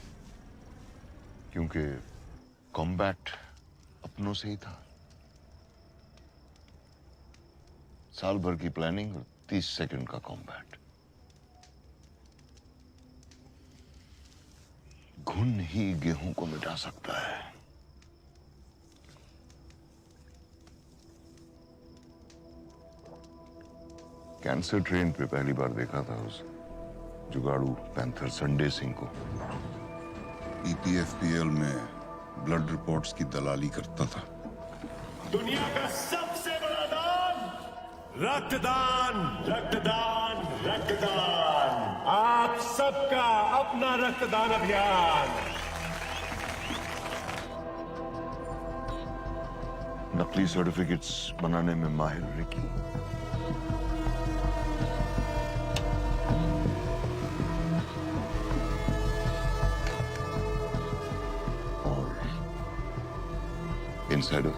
क्योंकि कॉम्बैट अपनों से ही था। साल भर की प्लानिंग और 30 सेकंड का कॉम्बैट। घुन ही गेहूं को मिटा सकता है। कैंसर ट्रेन पे पहली बार देखा था उस जुगाड़ू पैंथर संडे सिंह को। EPFPL में ब्लड रिपोर्ट्स की दलाली करता था। दुनिया का सबसे बड़ा दान, रक्तदान, रक्तदान, रक्तदान। आप सबका अपना रक्तदान अभियान। नकली सर्टिफिकेट्स बनाने में माहिर Ricky. Insider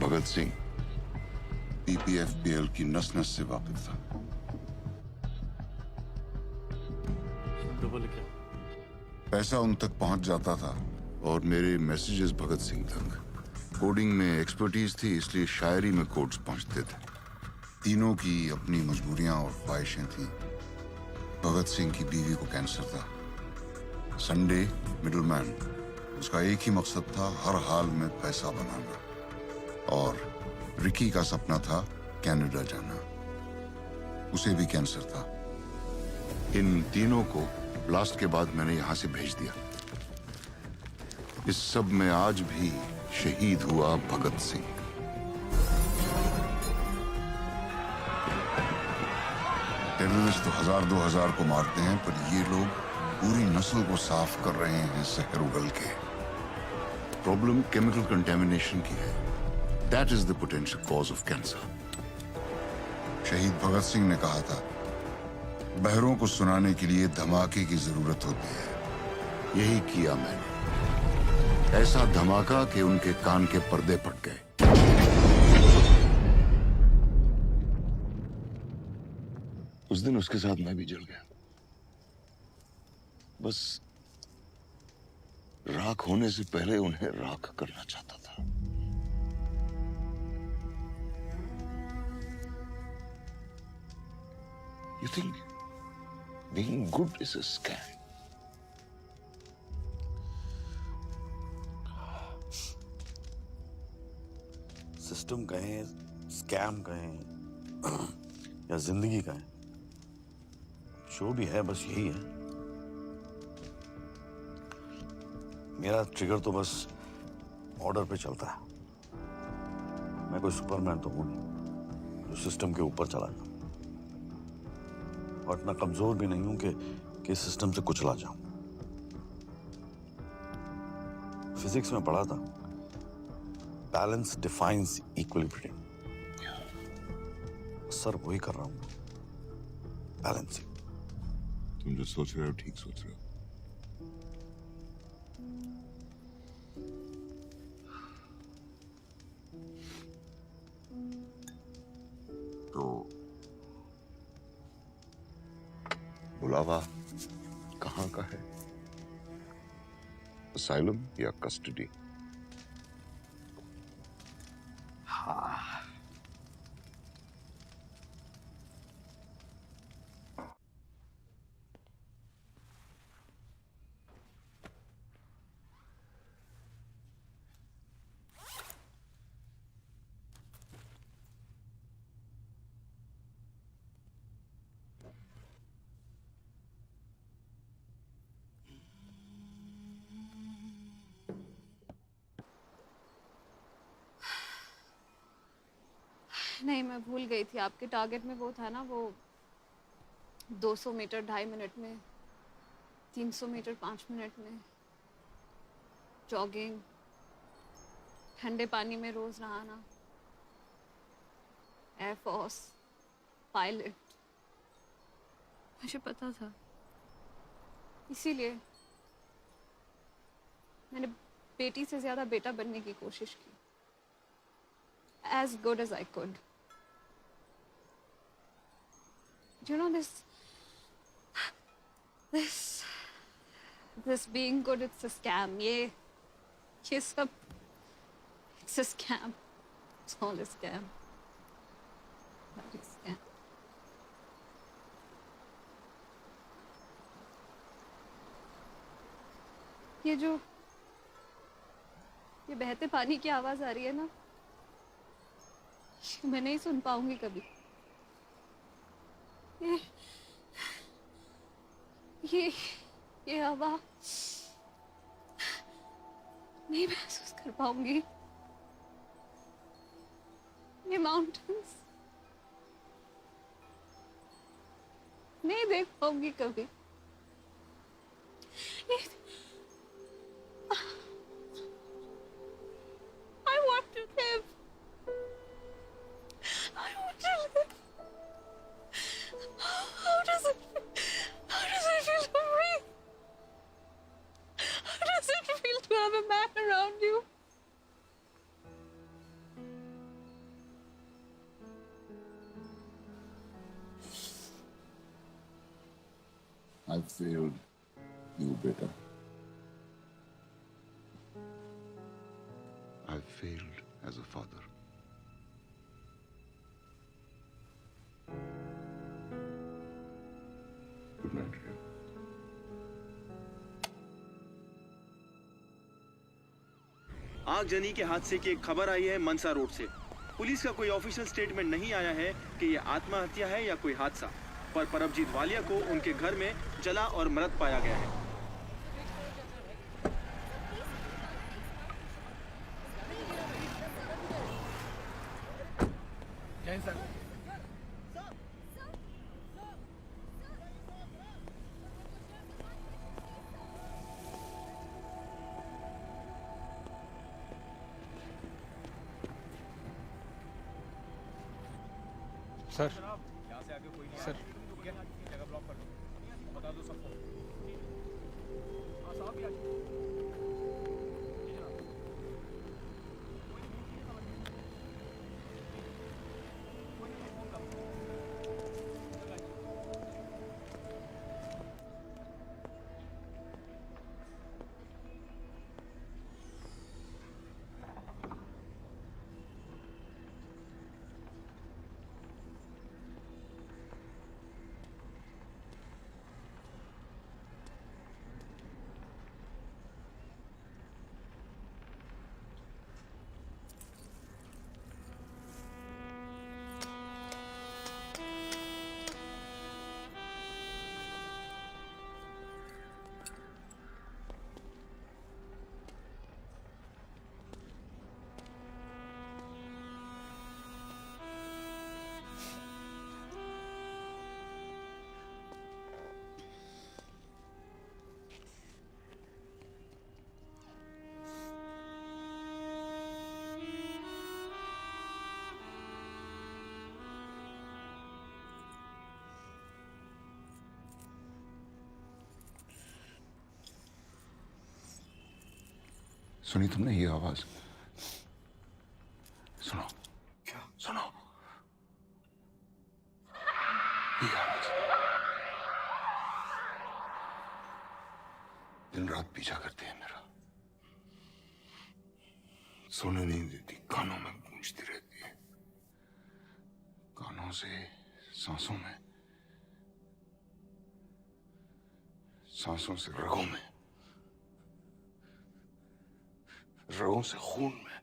Bhagat Singh EPFPL की नस नस से वाकिफ था। पैसा उन तक पहुंच जाता था और मेरे मैसेजेस भगत सिंह तक। कोडिंग में एक्सपर्टीज थी, इसलिए शायरी में कोड्स पहुंचते थे। तीनों की अपनी मजबूरियां और ख्वाहिशें थीं। भगत सिंह की बीवी को कैंसर था। संडे मिडलमैन, उसका एक ही मकसद था, हर हाल में पैसा बनाना। और रिकी का सपना था कनाडा जाना। उसे भी कैंसर था। इन तीनों को ब्लास्ट के बाद मैंने यहां से भेज दिया। इस सब में आज भी शहीद हुआ भगत सिंह। टेररिस्ट तो 1000-2000 को मारते हैं, पर ये लोग पूरी नस्ल को साफ कर रहे हैं जहर उगल के। प्रॉब्लम केमिकल कंटेमिनेशन की है। That is the potential cause of cancer. शहीद भगत सिंह ने कहा था, बहरों को सुनाने के लिए धमाके की जरूरत होती है। यही किया मैंने। ऐसा धमाका कि उनके कान के पर्दे फट गए। उस दिन उसके साथ मैं भी जल गया। बस राख होने से पहले उन्हें राख करना चाहता था। You think being good is a scam? System कहें, स्कैम कहें या जिंदगी कहें, जो भी है बस यही है। मेरा ट्रिगर तो बस ऑर्डर पे चलता है। मैं कोई सुपरमैन तो हूं नहीं जो सिस्टम के ऊपर चला जाऊं, और इतना कमजोर भी नहीं हूं कि सिस्टम से कुचला जाऊं। फिजिक्स में पढ़ा था, बैलेंस डिफाइंस इक्विलिब्रियम। सर वही कर रहा हूं, बैलेंसिंग। तुम जो सोच रहे हो ठीक सोच रहे हो। तो बुलावा कहाँ का है? असाइलम या कस्टडी? हाँ, नहीं, मैं भूल गई थी। आपके टारगेट में वो था ना, वो 200 मीटर 2.5 मिनट में, 300 मीटर 5 मिनट में, जॉगिंग, ठंडे पानी में रोज नहाना, एयरफोर्स, पायलट। मुझे पता था, इसीलिए मैंने बेटी से ज्यादा बेटा बनने की कोशिश की, as good as I could. Do you know this? This being good, it's a scam. ये सब, it's a scam. It's all a scam. Bloody scam. ये बहते पानी की आवाज आ रही है ना, मैं नहीं सुन पाऊंगी कभी। ये हवा नहीं महसूस कर पाऊंगी। ये माउंटेन्स नहीं देख पाऊंगी कभी। I want to live. I want to live. How does it feel to breathe? How does it feel to have a man around you? I failed you, beta. I failed as a father. Good night, Ria. आगजनी के हादसे की एक खबर आई है मनसा road से। Police का कोई ऑफिशियल स्टेटमेंट नहीं आया है कि यह आत्महत्या है या कोई हादसा, पर परमजीत वालिया को उनके घर में जला और मृत पाया गया है। सर, सर, जगह ब्लॉक कर दो, बता दो सबको। हाँ साहब भी आ जाओ। सुनी तुमने ये आवाज? सुनो। क्या? सुनो। ये आवाज दिन रात पीछा करती है मेरा, सोने नहीं देती, कानों में गूंजती रहती है, कानों से सांसों में, सांसों से रगों में, रगों से खून में।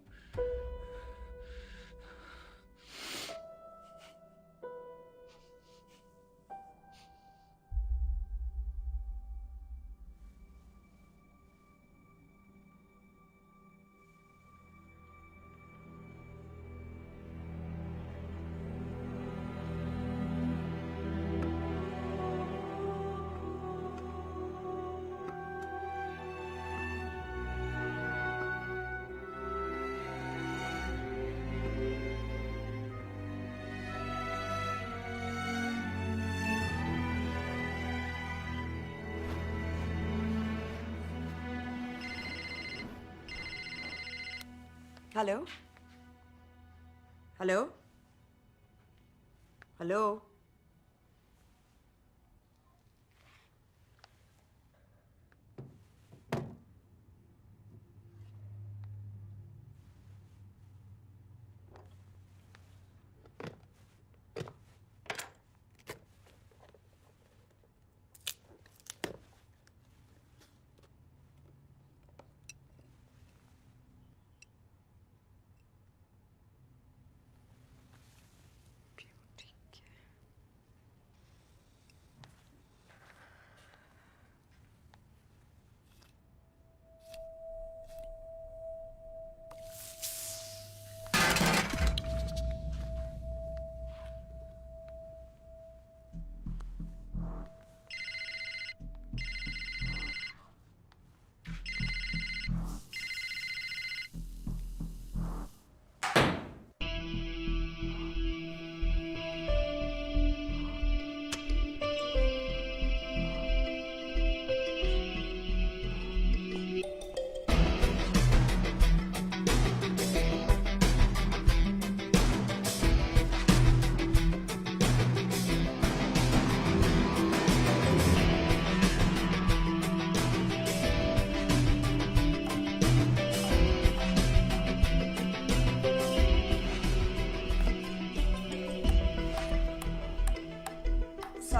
Hello hello hello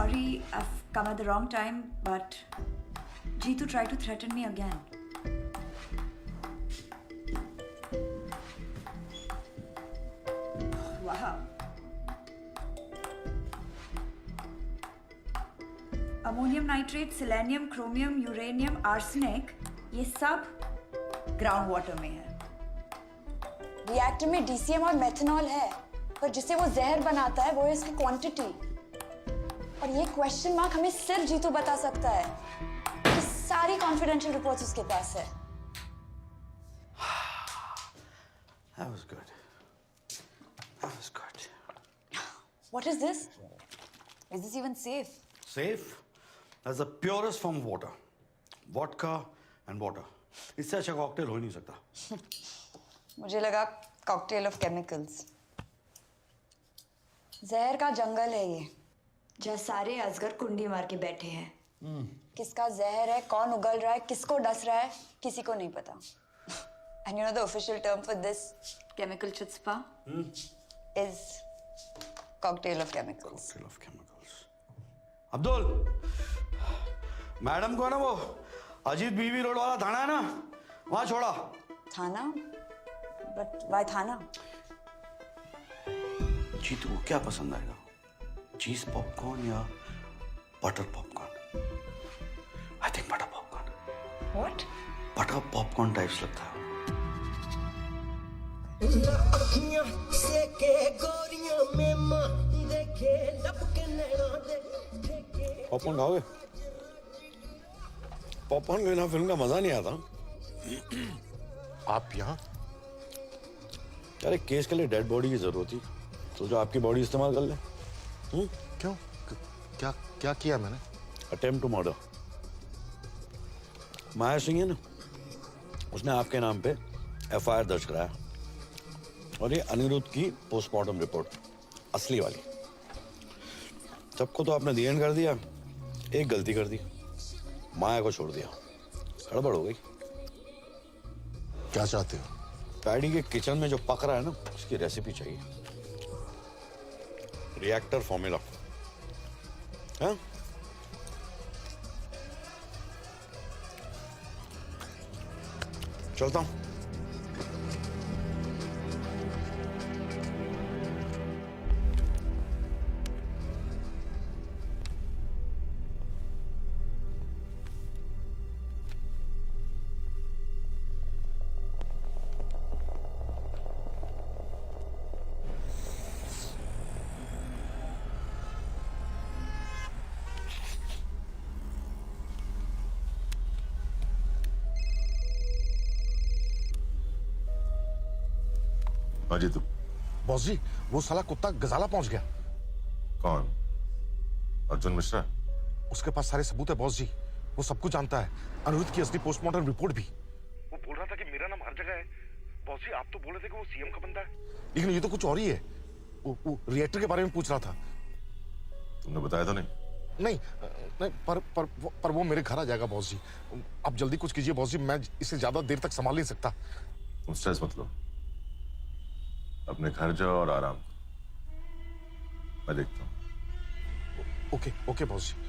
sorry, I've come at the wrong time, but Jeetu tried to threaten me again. Wow. Ammonium nitrate, selenium, chromium, uranium, arsenic, ये सब ग्राउंड वाटर में है। रिएक्टर में डीसीएम और मेथनॉल है, पर जिसे वो जहर बनाता है वो है इसकी क्वांटिटी। और ये क्वेश्चन मार्क हमें सिर्फ जीतू बता सकता है कि सारी कॉन्फिडेंशियल रिपोर्ट्स उसके पास है। That was good. That was good. What is this? Is this even safe? Safe? That's the purest form of water. Vodka and water. इससे अच्छा कॉकटेल हो ही नहीं सकता। मुझे लगा कॉकटेल ऑफ केमिकल्स। जहर का जंगल है ये, जहाँ सारे अजगर कुंडी मार के बैठे हैं। किसका जहर है, कौन उगल रहा है, किसको डस रहा है, किसी को नहीं पता। And you know the official term for this chemical chutzpah is cocktail of chemicals. Cocktail of chemicals. Abdul, madam को ना वो अजीत बीवी रोड वाला थाना है ना, वहाँ छोड़ा। थाना? But why थाना? जीतू को क्या पसंद आएगा? चीज पॉपकॉर्न या butter popcorn? I think butter popcorn. What? Butter popcorn types लगता है। पॉपकॉर्न खाओगे? पॉपकॉर्न के बिना फिल्म का मजा नहीं आता। आप यहाँ? अरे केस के लिए डेड बॉडी की जरूरत थी, तो जो आपकी बॉडी इस्तेमाल कर ले। क्यों? क्या क्या किया मैंने? Attempt to murder. Maya Singh है ना, उसने आपके नाम पे एफआईआर दर्ज कराया, और ये अनिरुद्ध की पोस्टमार्टम रिपोर्ट असली वाली। सबको तो आपने दी एंड कर दिया, एक गलती कर दी, माया को छोड़ दिया। गड़बड़ हो गई। क्या चाहते हो? पैडी के किचन में जो पक रहा है ना, उसकी रेसिपी चाहिए। Reactor formula. हाँ? चलता हूं। अजी तू? बॉस जी, वो साला कुत्ता गजाला पहुंच गया। कौन? अर्जुन मिश्रा? उसके पास सारे सबूत है बॉस जी, वो सब कुछ जानता है, अनिरुद्ध की असली पोस्टमार्टम रिपोर्ट भी। वो बोल रहा था कि मेरा नाम हर जगह है। बॉस जी, आप तो बोल रहे थे कि वो सीएम का बंदा है, लेकिन ये तो कुछ और ही है। वो रिएक्टर के बारे में पूछ रहा था। तुमने बताया तो नहीं? नहीं, नहीं, पर वो मेरे घर आ जाएगा बॉस जी। आप जल्दी कुछ कीजिए बॉस जी, मैं इसे ज्यादा देर तक संभाल नहीं सकता। तुम स्ट्रेस मत लो, अपने घर जाओ और आराम करो, मैं देखता हूं। ओके ओके बॉस जी।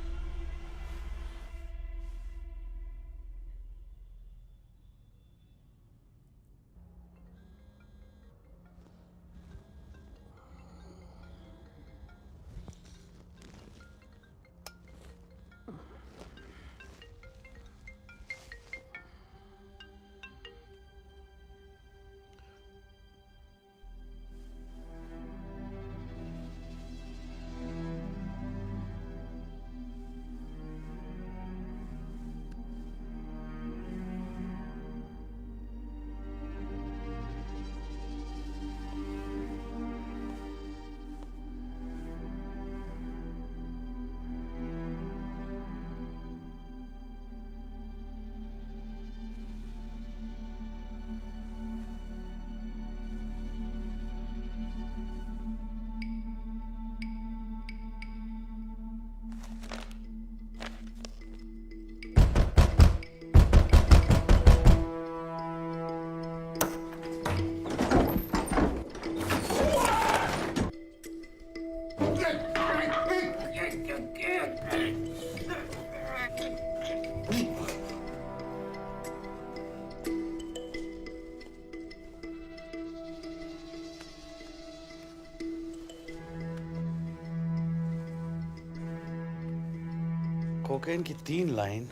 कोकेन की 3 लाइन,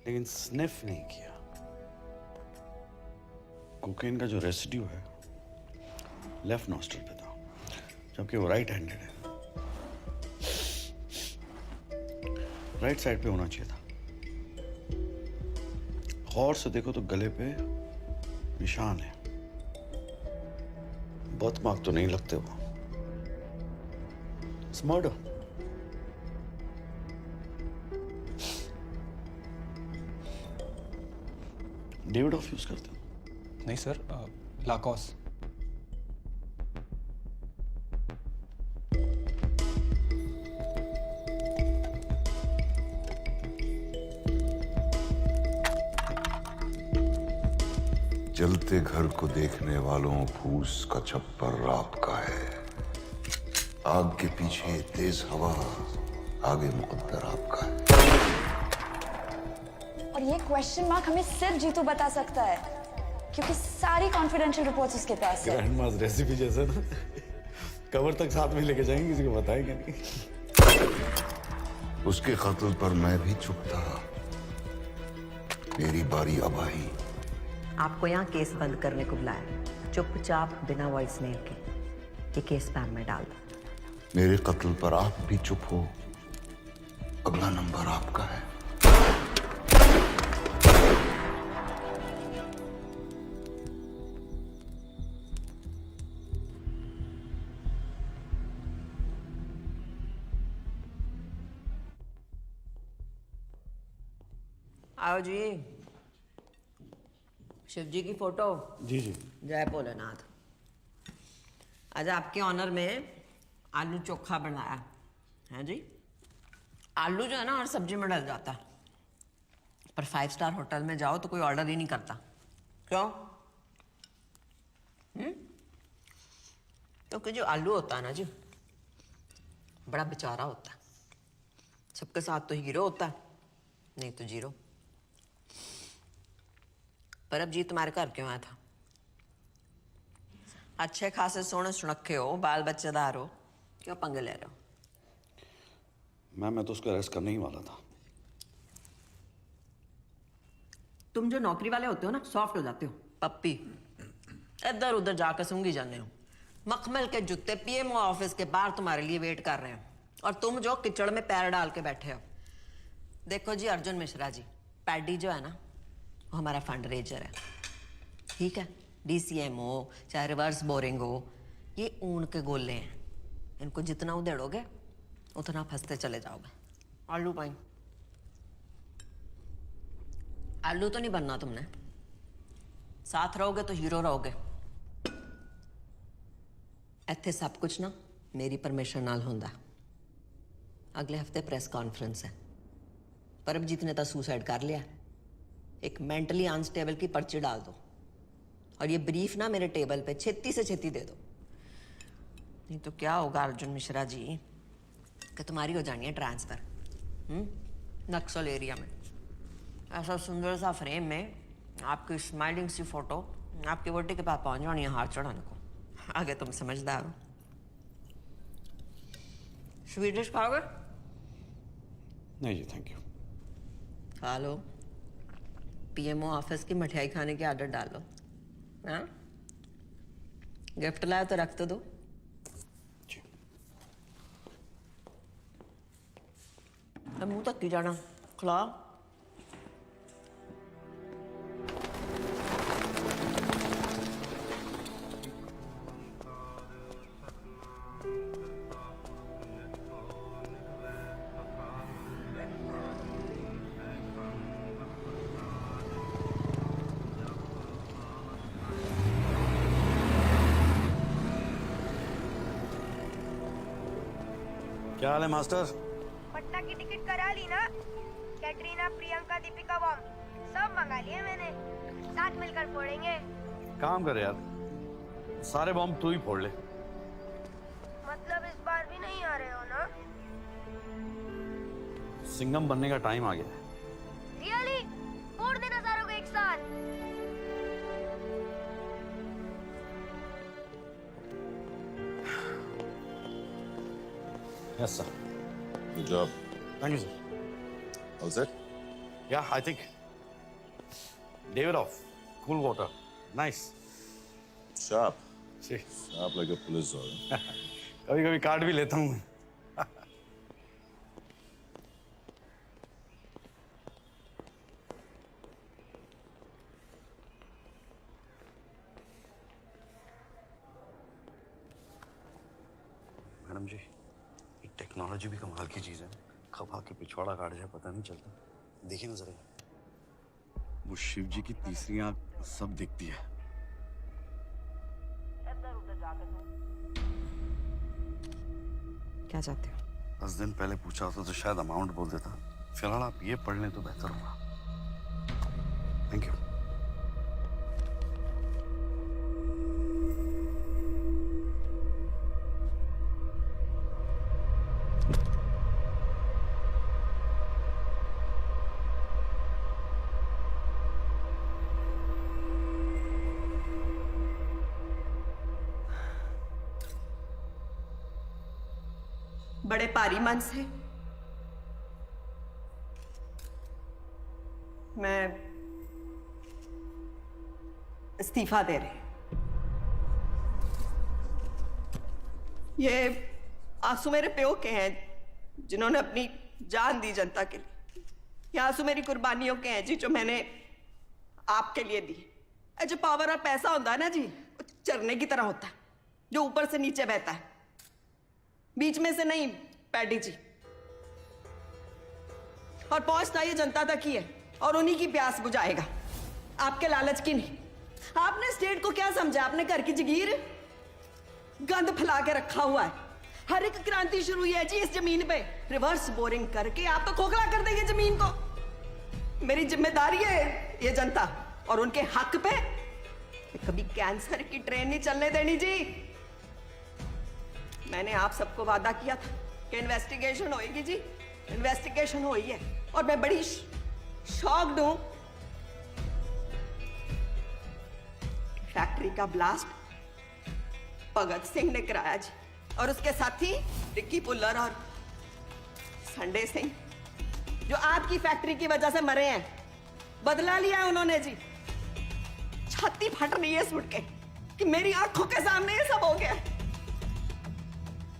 लेकिन स्निफ नहीं किया। कोकेन का जो रेसिड्यू है लेफ्ट नॉस्ट्रल पे था, जबकि वो राइट हैंडेड है। राइट साइड पे होना चाहिए था। गौर से देखो तो गले पे निशान है। बर्थ मार्क तो नहीं लगते वो। It's murder. David of use करते हो? नहीं सर, लाकॉस। जलते घर को देखने वालों फूस का छप्पर आपका है। आग के पीछे तेज हवा, आगे मुकद्दर आपका है। और ये क्वेश्चन मार्क हमें सिर्फ जीतू बता सकता है, क्योंकि सारी कॉन्फिडेंशियल रिपोर्ट्स उसके पास है। ग्रैंड मास रेसिपी जैसा ना, कवर तक साथ में लेके जाएंगे, किसी को बताएंगे नहीं। उसके कत्ल पर मैं भी चुप था। मेरी बारी अब आई। आपको यहाँ केस बंद करने को बुलाया। चुपचाप बिना वॉइस मेल के ये केस स्पैम में डाल दो। मेरे कत्ल पर आप भी चुप हो। अगला नंबर आपका है। आओ जी। शिव जी की फोटो। जी जी। जय भोलेनाथ। आज आपके ऑनर में आलू चोखा बनाया है जी। आलू जो है ना हर सब्जी में डल जाता है, पर 5 स्टार होटल में जाओ तो कोई ऑर्डर ही नहीं करता। क्यों? क्योंकि जो आलू होता है ना जी, बड़ा बेचारा होता है। सबके साथ तो हीरो होता है, नहीं तो जीरो। पर अब जी तुम्हारे घर क्यों आया था? अच्छे खासे सोने सुनखे हो, बाल बच्चेदार हो, क्यों पंगे ले रहे हो? मैम मैं तो उसको अरेस्ट करने ही वाला था। तुम जो नौकरी वाले होते हो ना, सॉफ्ट हो जाते हो, पप्पी। इधर उधर जाकर सूंघी जाने हो। मखमल के जूते पीएमओ ऑफिस के बाहर तुम्हारे लिए वेट कर रहे हो, और तुम जो कीचड़ में पैर डाल के बैठे हो। देखो जी अर्जुन मिश्रा जी, पैडी जो है ना, वो हमारा फंड रेजर है, ठीक है? DCM हो चाहे रिवर्स बोरिंग हो, ये ऊन के गोले हैं। इनको जितना उधेड़ोगे उतना फंसते चले जाओगे। आलू पाई। आलू तो नहीं बनना तुमने, साथ रहोगे तो हीरो रहोगे। इत्थे सब कुछ ना मेरी परमिशन नाल होंदा। अगले हफ्ते प्रेस कॉन्फ्रेंस है। परमजीत ने तो सुसाइड कर लिया। एक मेंटली अनस्टेबल की पर्ची डाल दो, और ये ब्रीफ ना मेरे टेबल पे छेती से छेती दे दो। नहीं तो क्या होगा अर्जुन मिश्रा जी, कि तुम्हारी हो जानी है ट्रांसफर नक्सल एरिया में। ऐसा सुंदर सा फ्रेम में आपकी स्माइलिंग सी फोटो आपकी वोटी के पास पहुंच जानी है हाथ चढ़ाने को। आगे तुम समझदार हो। स्वीट खाओगे? नहीं जी थैंक यू। खा लो। पीएमओ ऑफिस की मिठाई खाने की आदत डालो। हाँ, गिफ्ट लाया तो रख तो दो। अब मुंह तक की जाना, खिला। क्या हाल है मास्टर? पटना की टिकट करा ली ना? कैटरीना, प्रियंका, दीपिका बॉम्ब सब मंगा लिए मैंने। साथ मिलकर फोड़ेंगे। काम कर यार, सारे बॉम्ब तू ही फोड़ ले। मतलब इस बार भी नहीं आ रहे हो ना? सिंघम बनने का टाइम आ गया है। रियली? फोड़ देना सारों को एक साथ। Yes sir. Good job. Thank you sir. All set? Yeah, I think. Davidoff, cool water, nice. Sharp. See. Sharp like a police officer. कभी-कभी काट भी लेता हूँ। मैडम जी, ये टेक्नोलॉजी भी कमाल की चीज है। कब आके पिछवाड़ा काट जाए पता नहीं चलता। देखिए ना जरा, वो शिव जी की तीसरी आंख सब दिखती है। क्या चाहते हो? 10 दिन पहले पूछा होता तो शायद अमाउंट बोल देता। फिलहाल आप ये पढ़ लें तो बेहतर होगा। Thank you. बड़े पारी मन से मैं इस्तीफा दे रही। ये आंसू मेरे प्यो के हैं जिन्होंने अपनी जान दी जनता के लिए। ये आंसू मेरी कुर्बानियों के हैं जी जो मैंने आपके लिए दी। जो पावर और पैसा होता है ना जी, वो झरने की तरह होता है जो ऊपर से नीचे बहता है, बीच में से नहीं। पैडी जी, और पहुंचना ये जनता तक ही है और उन्हीं की प्यास बुझाएगा, आपके लालच की नहीं। आपने स्टेट को क्या समझा? आपने घर की जगीर गंद फैला के रखा हुआ है। हर एक क्रांति शुरू हुई है जी इस जमीन पे। रिवर्स बोरिंग करके आप तो खोखला कर देंगे जमीन को। मेरी जिम्मेदारी है ये जनता और उनके हक पे कभी कैंसर की ट्रेन नहीं चलने देनी जी। मैंने आप सबको वादा किया था कि इन्वेस्टिगेशन होएगी जी। इन्वेस्टिगेशन हुई है और मैं बड़ी शॉक्ड हूं। फैक्ट्री का ब्लास्ट भगत सिंह ने कराया जी, और उसके साथी रिक्की पुल्लर और संडे सिंह जो आपकी फैक्ट्री की वजह से मरे हैं। बदला लिया है उन्होंने जी। छाती फट रही है सुन के कि मेरी आंखों के सामने ये सब हो गया।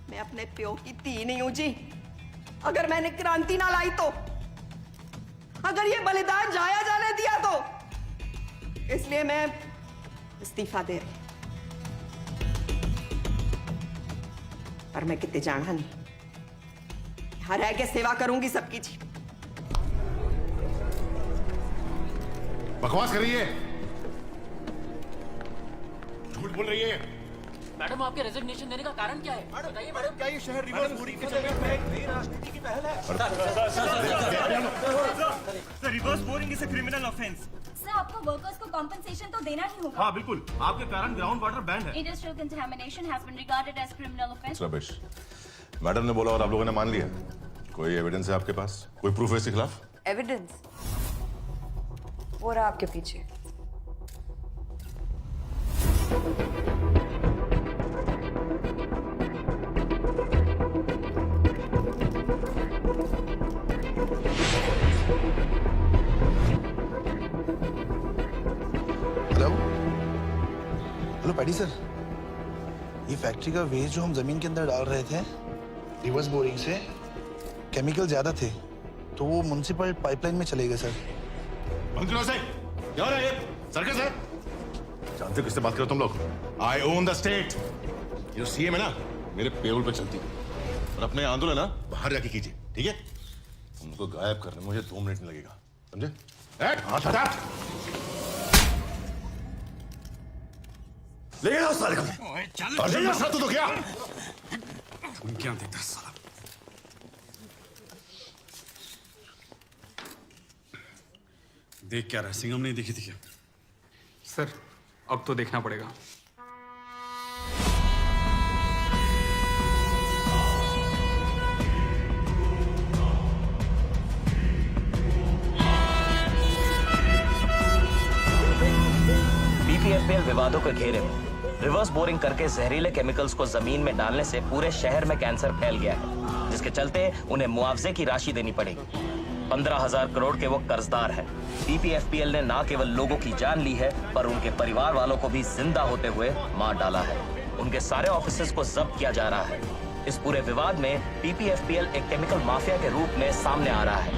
मैं अपने प्यो की धी नहीं हूं जी। अगर मैंने क्रांति ना लाई तो, अगर ये बलिदान जाया जाने दिया तो, इसलिए मैं इस्तीफा दे रही। पर मैं कितने जाना नहीं, यहां रह के सेवा करूंगी सबकी जी। बकवास कर रही है, झूठ बोल रही है। मैडम, आपके रेजिग्नेशन देने का कारण क्या है? बताइए मैडम। क्या ये शहर रिवर्स बोरिंग के चक्कर में एक नई राजनीति की पहल है? Sir, reverse boring is a criminal offence. Sir, आपको वर्कर्स को कॉम्पेंसेशन तो देना ही होगा। हाँ बिल्कुल, आपके कारण ग्राउंड वाटर बैंड है। Industrial contamination has been regarded as criminal offence. Ramesh, madam ने बोला और आप लोगों ने मान लिया। कोई एविडेंस है आपके पास? कोई प्रूफ है इसके खिलाफ? एविडेंस वो रहा आपके पीछे। हेलो पैडी सर, ये फैक्ट्री का वेस्ट जो हम जमीन के अंदर डाल रहे थे रिवर्स बोरिंग से, केमिकल ज्यादा थे तो वो म्युनिसिपल पाइपलाइन में चले गए सर। बंद करो इसे। क्या हो रहा है ये? सर्कस है? जानते हो किससे बात करो तुम लोग? आई ओन द स्टेट। ये जो सीएम है ना, मेरे पेरोल पे चलती है। और अपने आंदोलन ना बाहर जाके कीजिए, ठीक है? उनको गायब करने में मुझे 2 मिनट नहीं लगेगा, समझे? हाथ हटा। ले आओ साले को। अर्जुन मसला तो क्या? तुम क्या देता साला? देख क्या रहा है? सिंघम नहीं दिखी थी क्या? सर, अब तो देखना पड़ेगा। बीपीएफपीएल विवादों के घेरे में रिवर्स बोरिंग करके जहरीले केमिकल्स को जमीन में डालने से पूरे शहर में कैंसर फैल गया है, जिसके चलते उन्हें मुआवजे की राशि देनी पड़ेगी। 15,000 करोड़ के वो कर्जदार हैं। पीपीएफपीएल ने ना केवल लोगों की जान ली है, पर उनके परिवार वालों को भी जिंदा होते हुए मार डाला है। उनके सारे ऑफिसेज को जब्त किया जा रहा है। इस पूरे विवाद में पीपीएफपीएल एक केमिकल माफिया के रूप में सामने आ रहा है।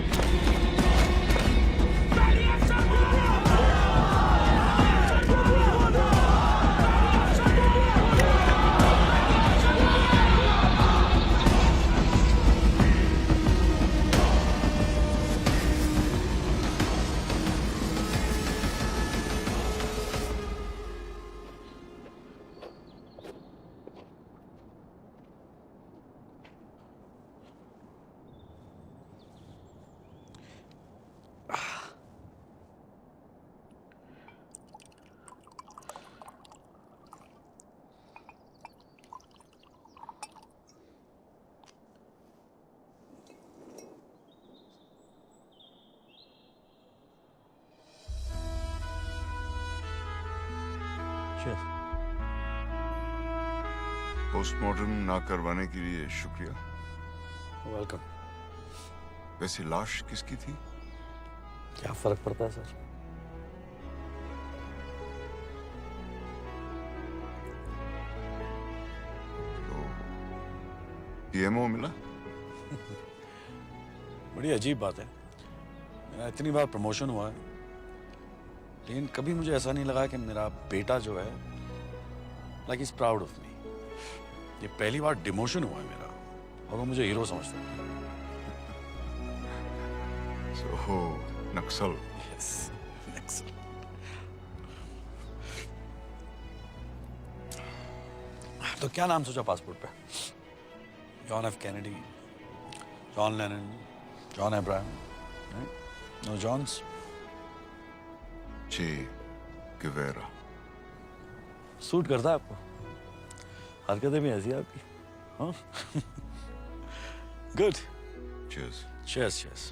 पोस्टमार्टम ना करवाने के लिए शुक्रिया। वेलकम। वैसे लाश किसकी थी? क्या फर्क पड़ता है सर? तो पीएमओ मिला? बड़ी अजीब बात है। मेरा इतनी बार प्रमोशन हुआ है, लेकिन कभी मुझे ऐसा नहीं लगा कि मेरा बेटा जो है like is proud of me. ये पहली बार डिमोशन हुआ है मेरा और वो मुझे हीरो समझता है। So, नक्सल। यस, नक्सल। तो क्या नाम सोचा पासपोर्ट पे? John F Kennedy, John Lennon, John Abraham? No Johns? Che Guevara. Suit करता है आपको? हरकतें भी ऐसी है आपकी। हाँ? गुड। Cheers. Cheers, cheers.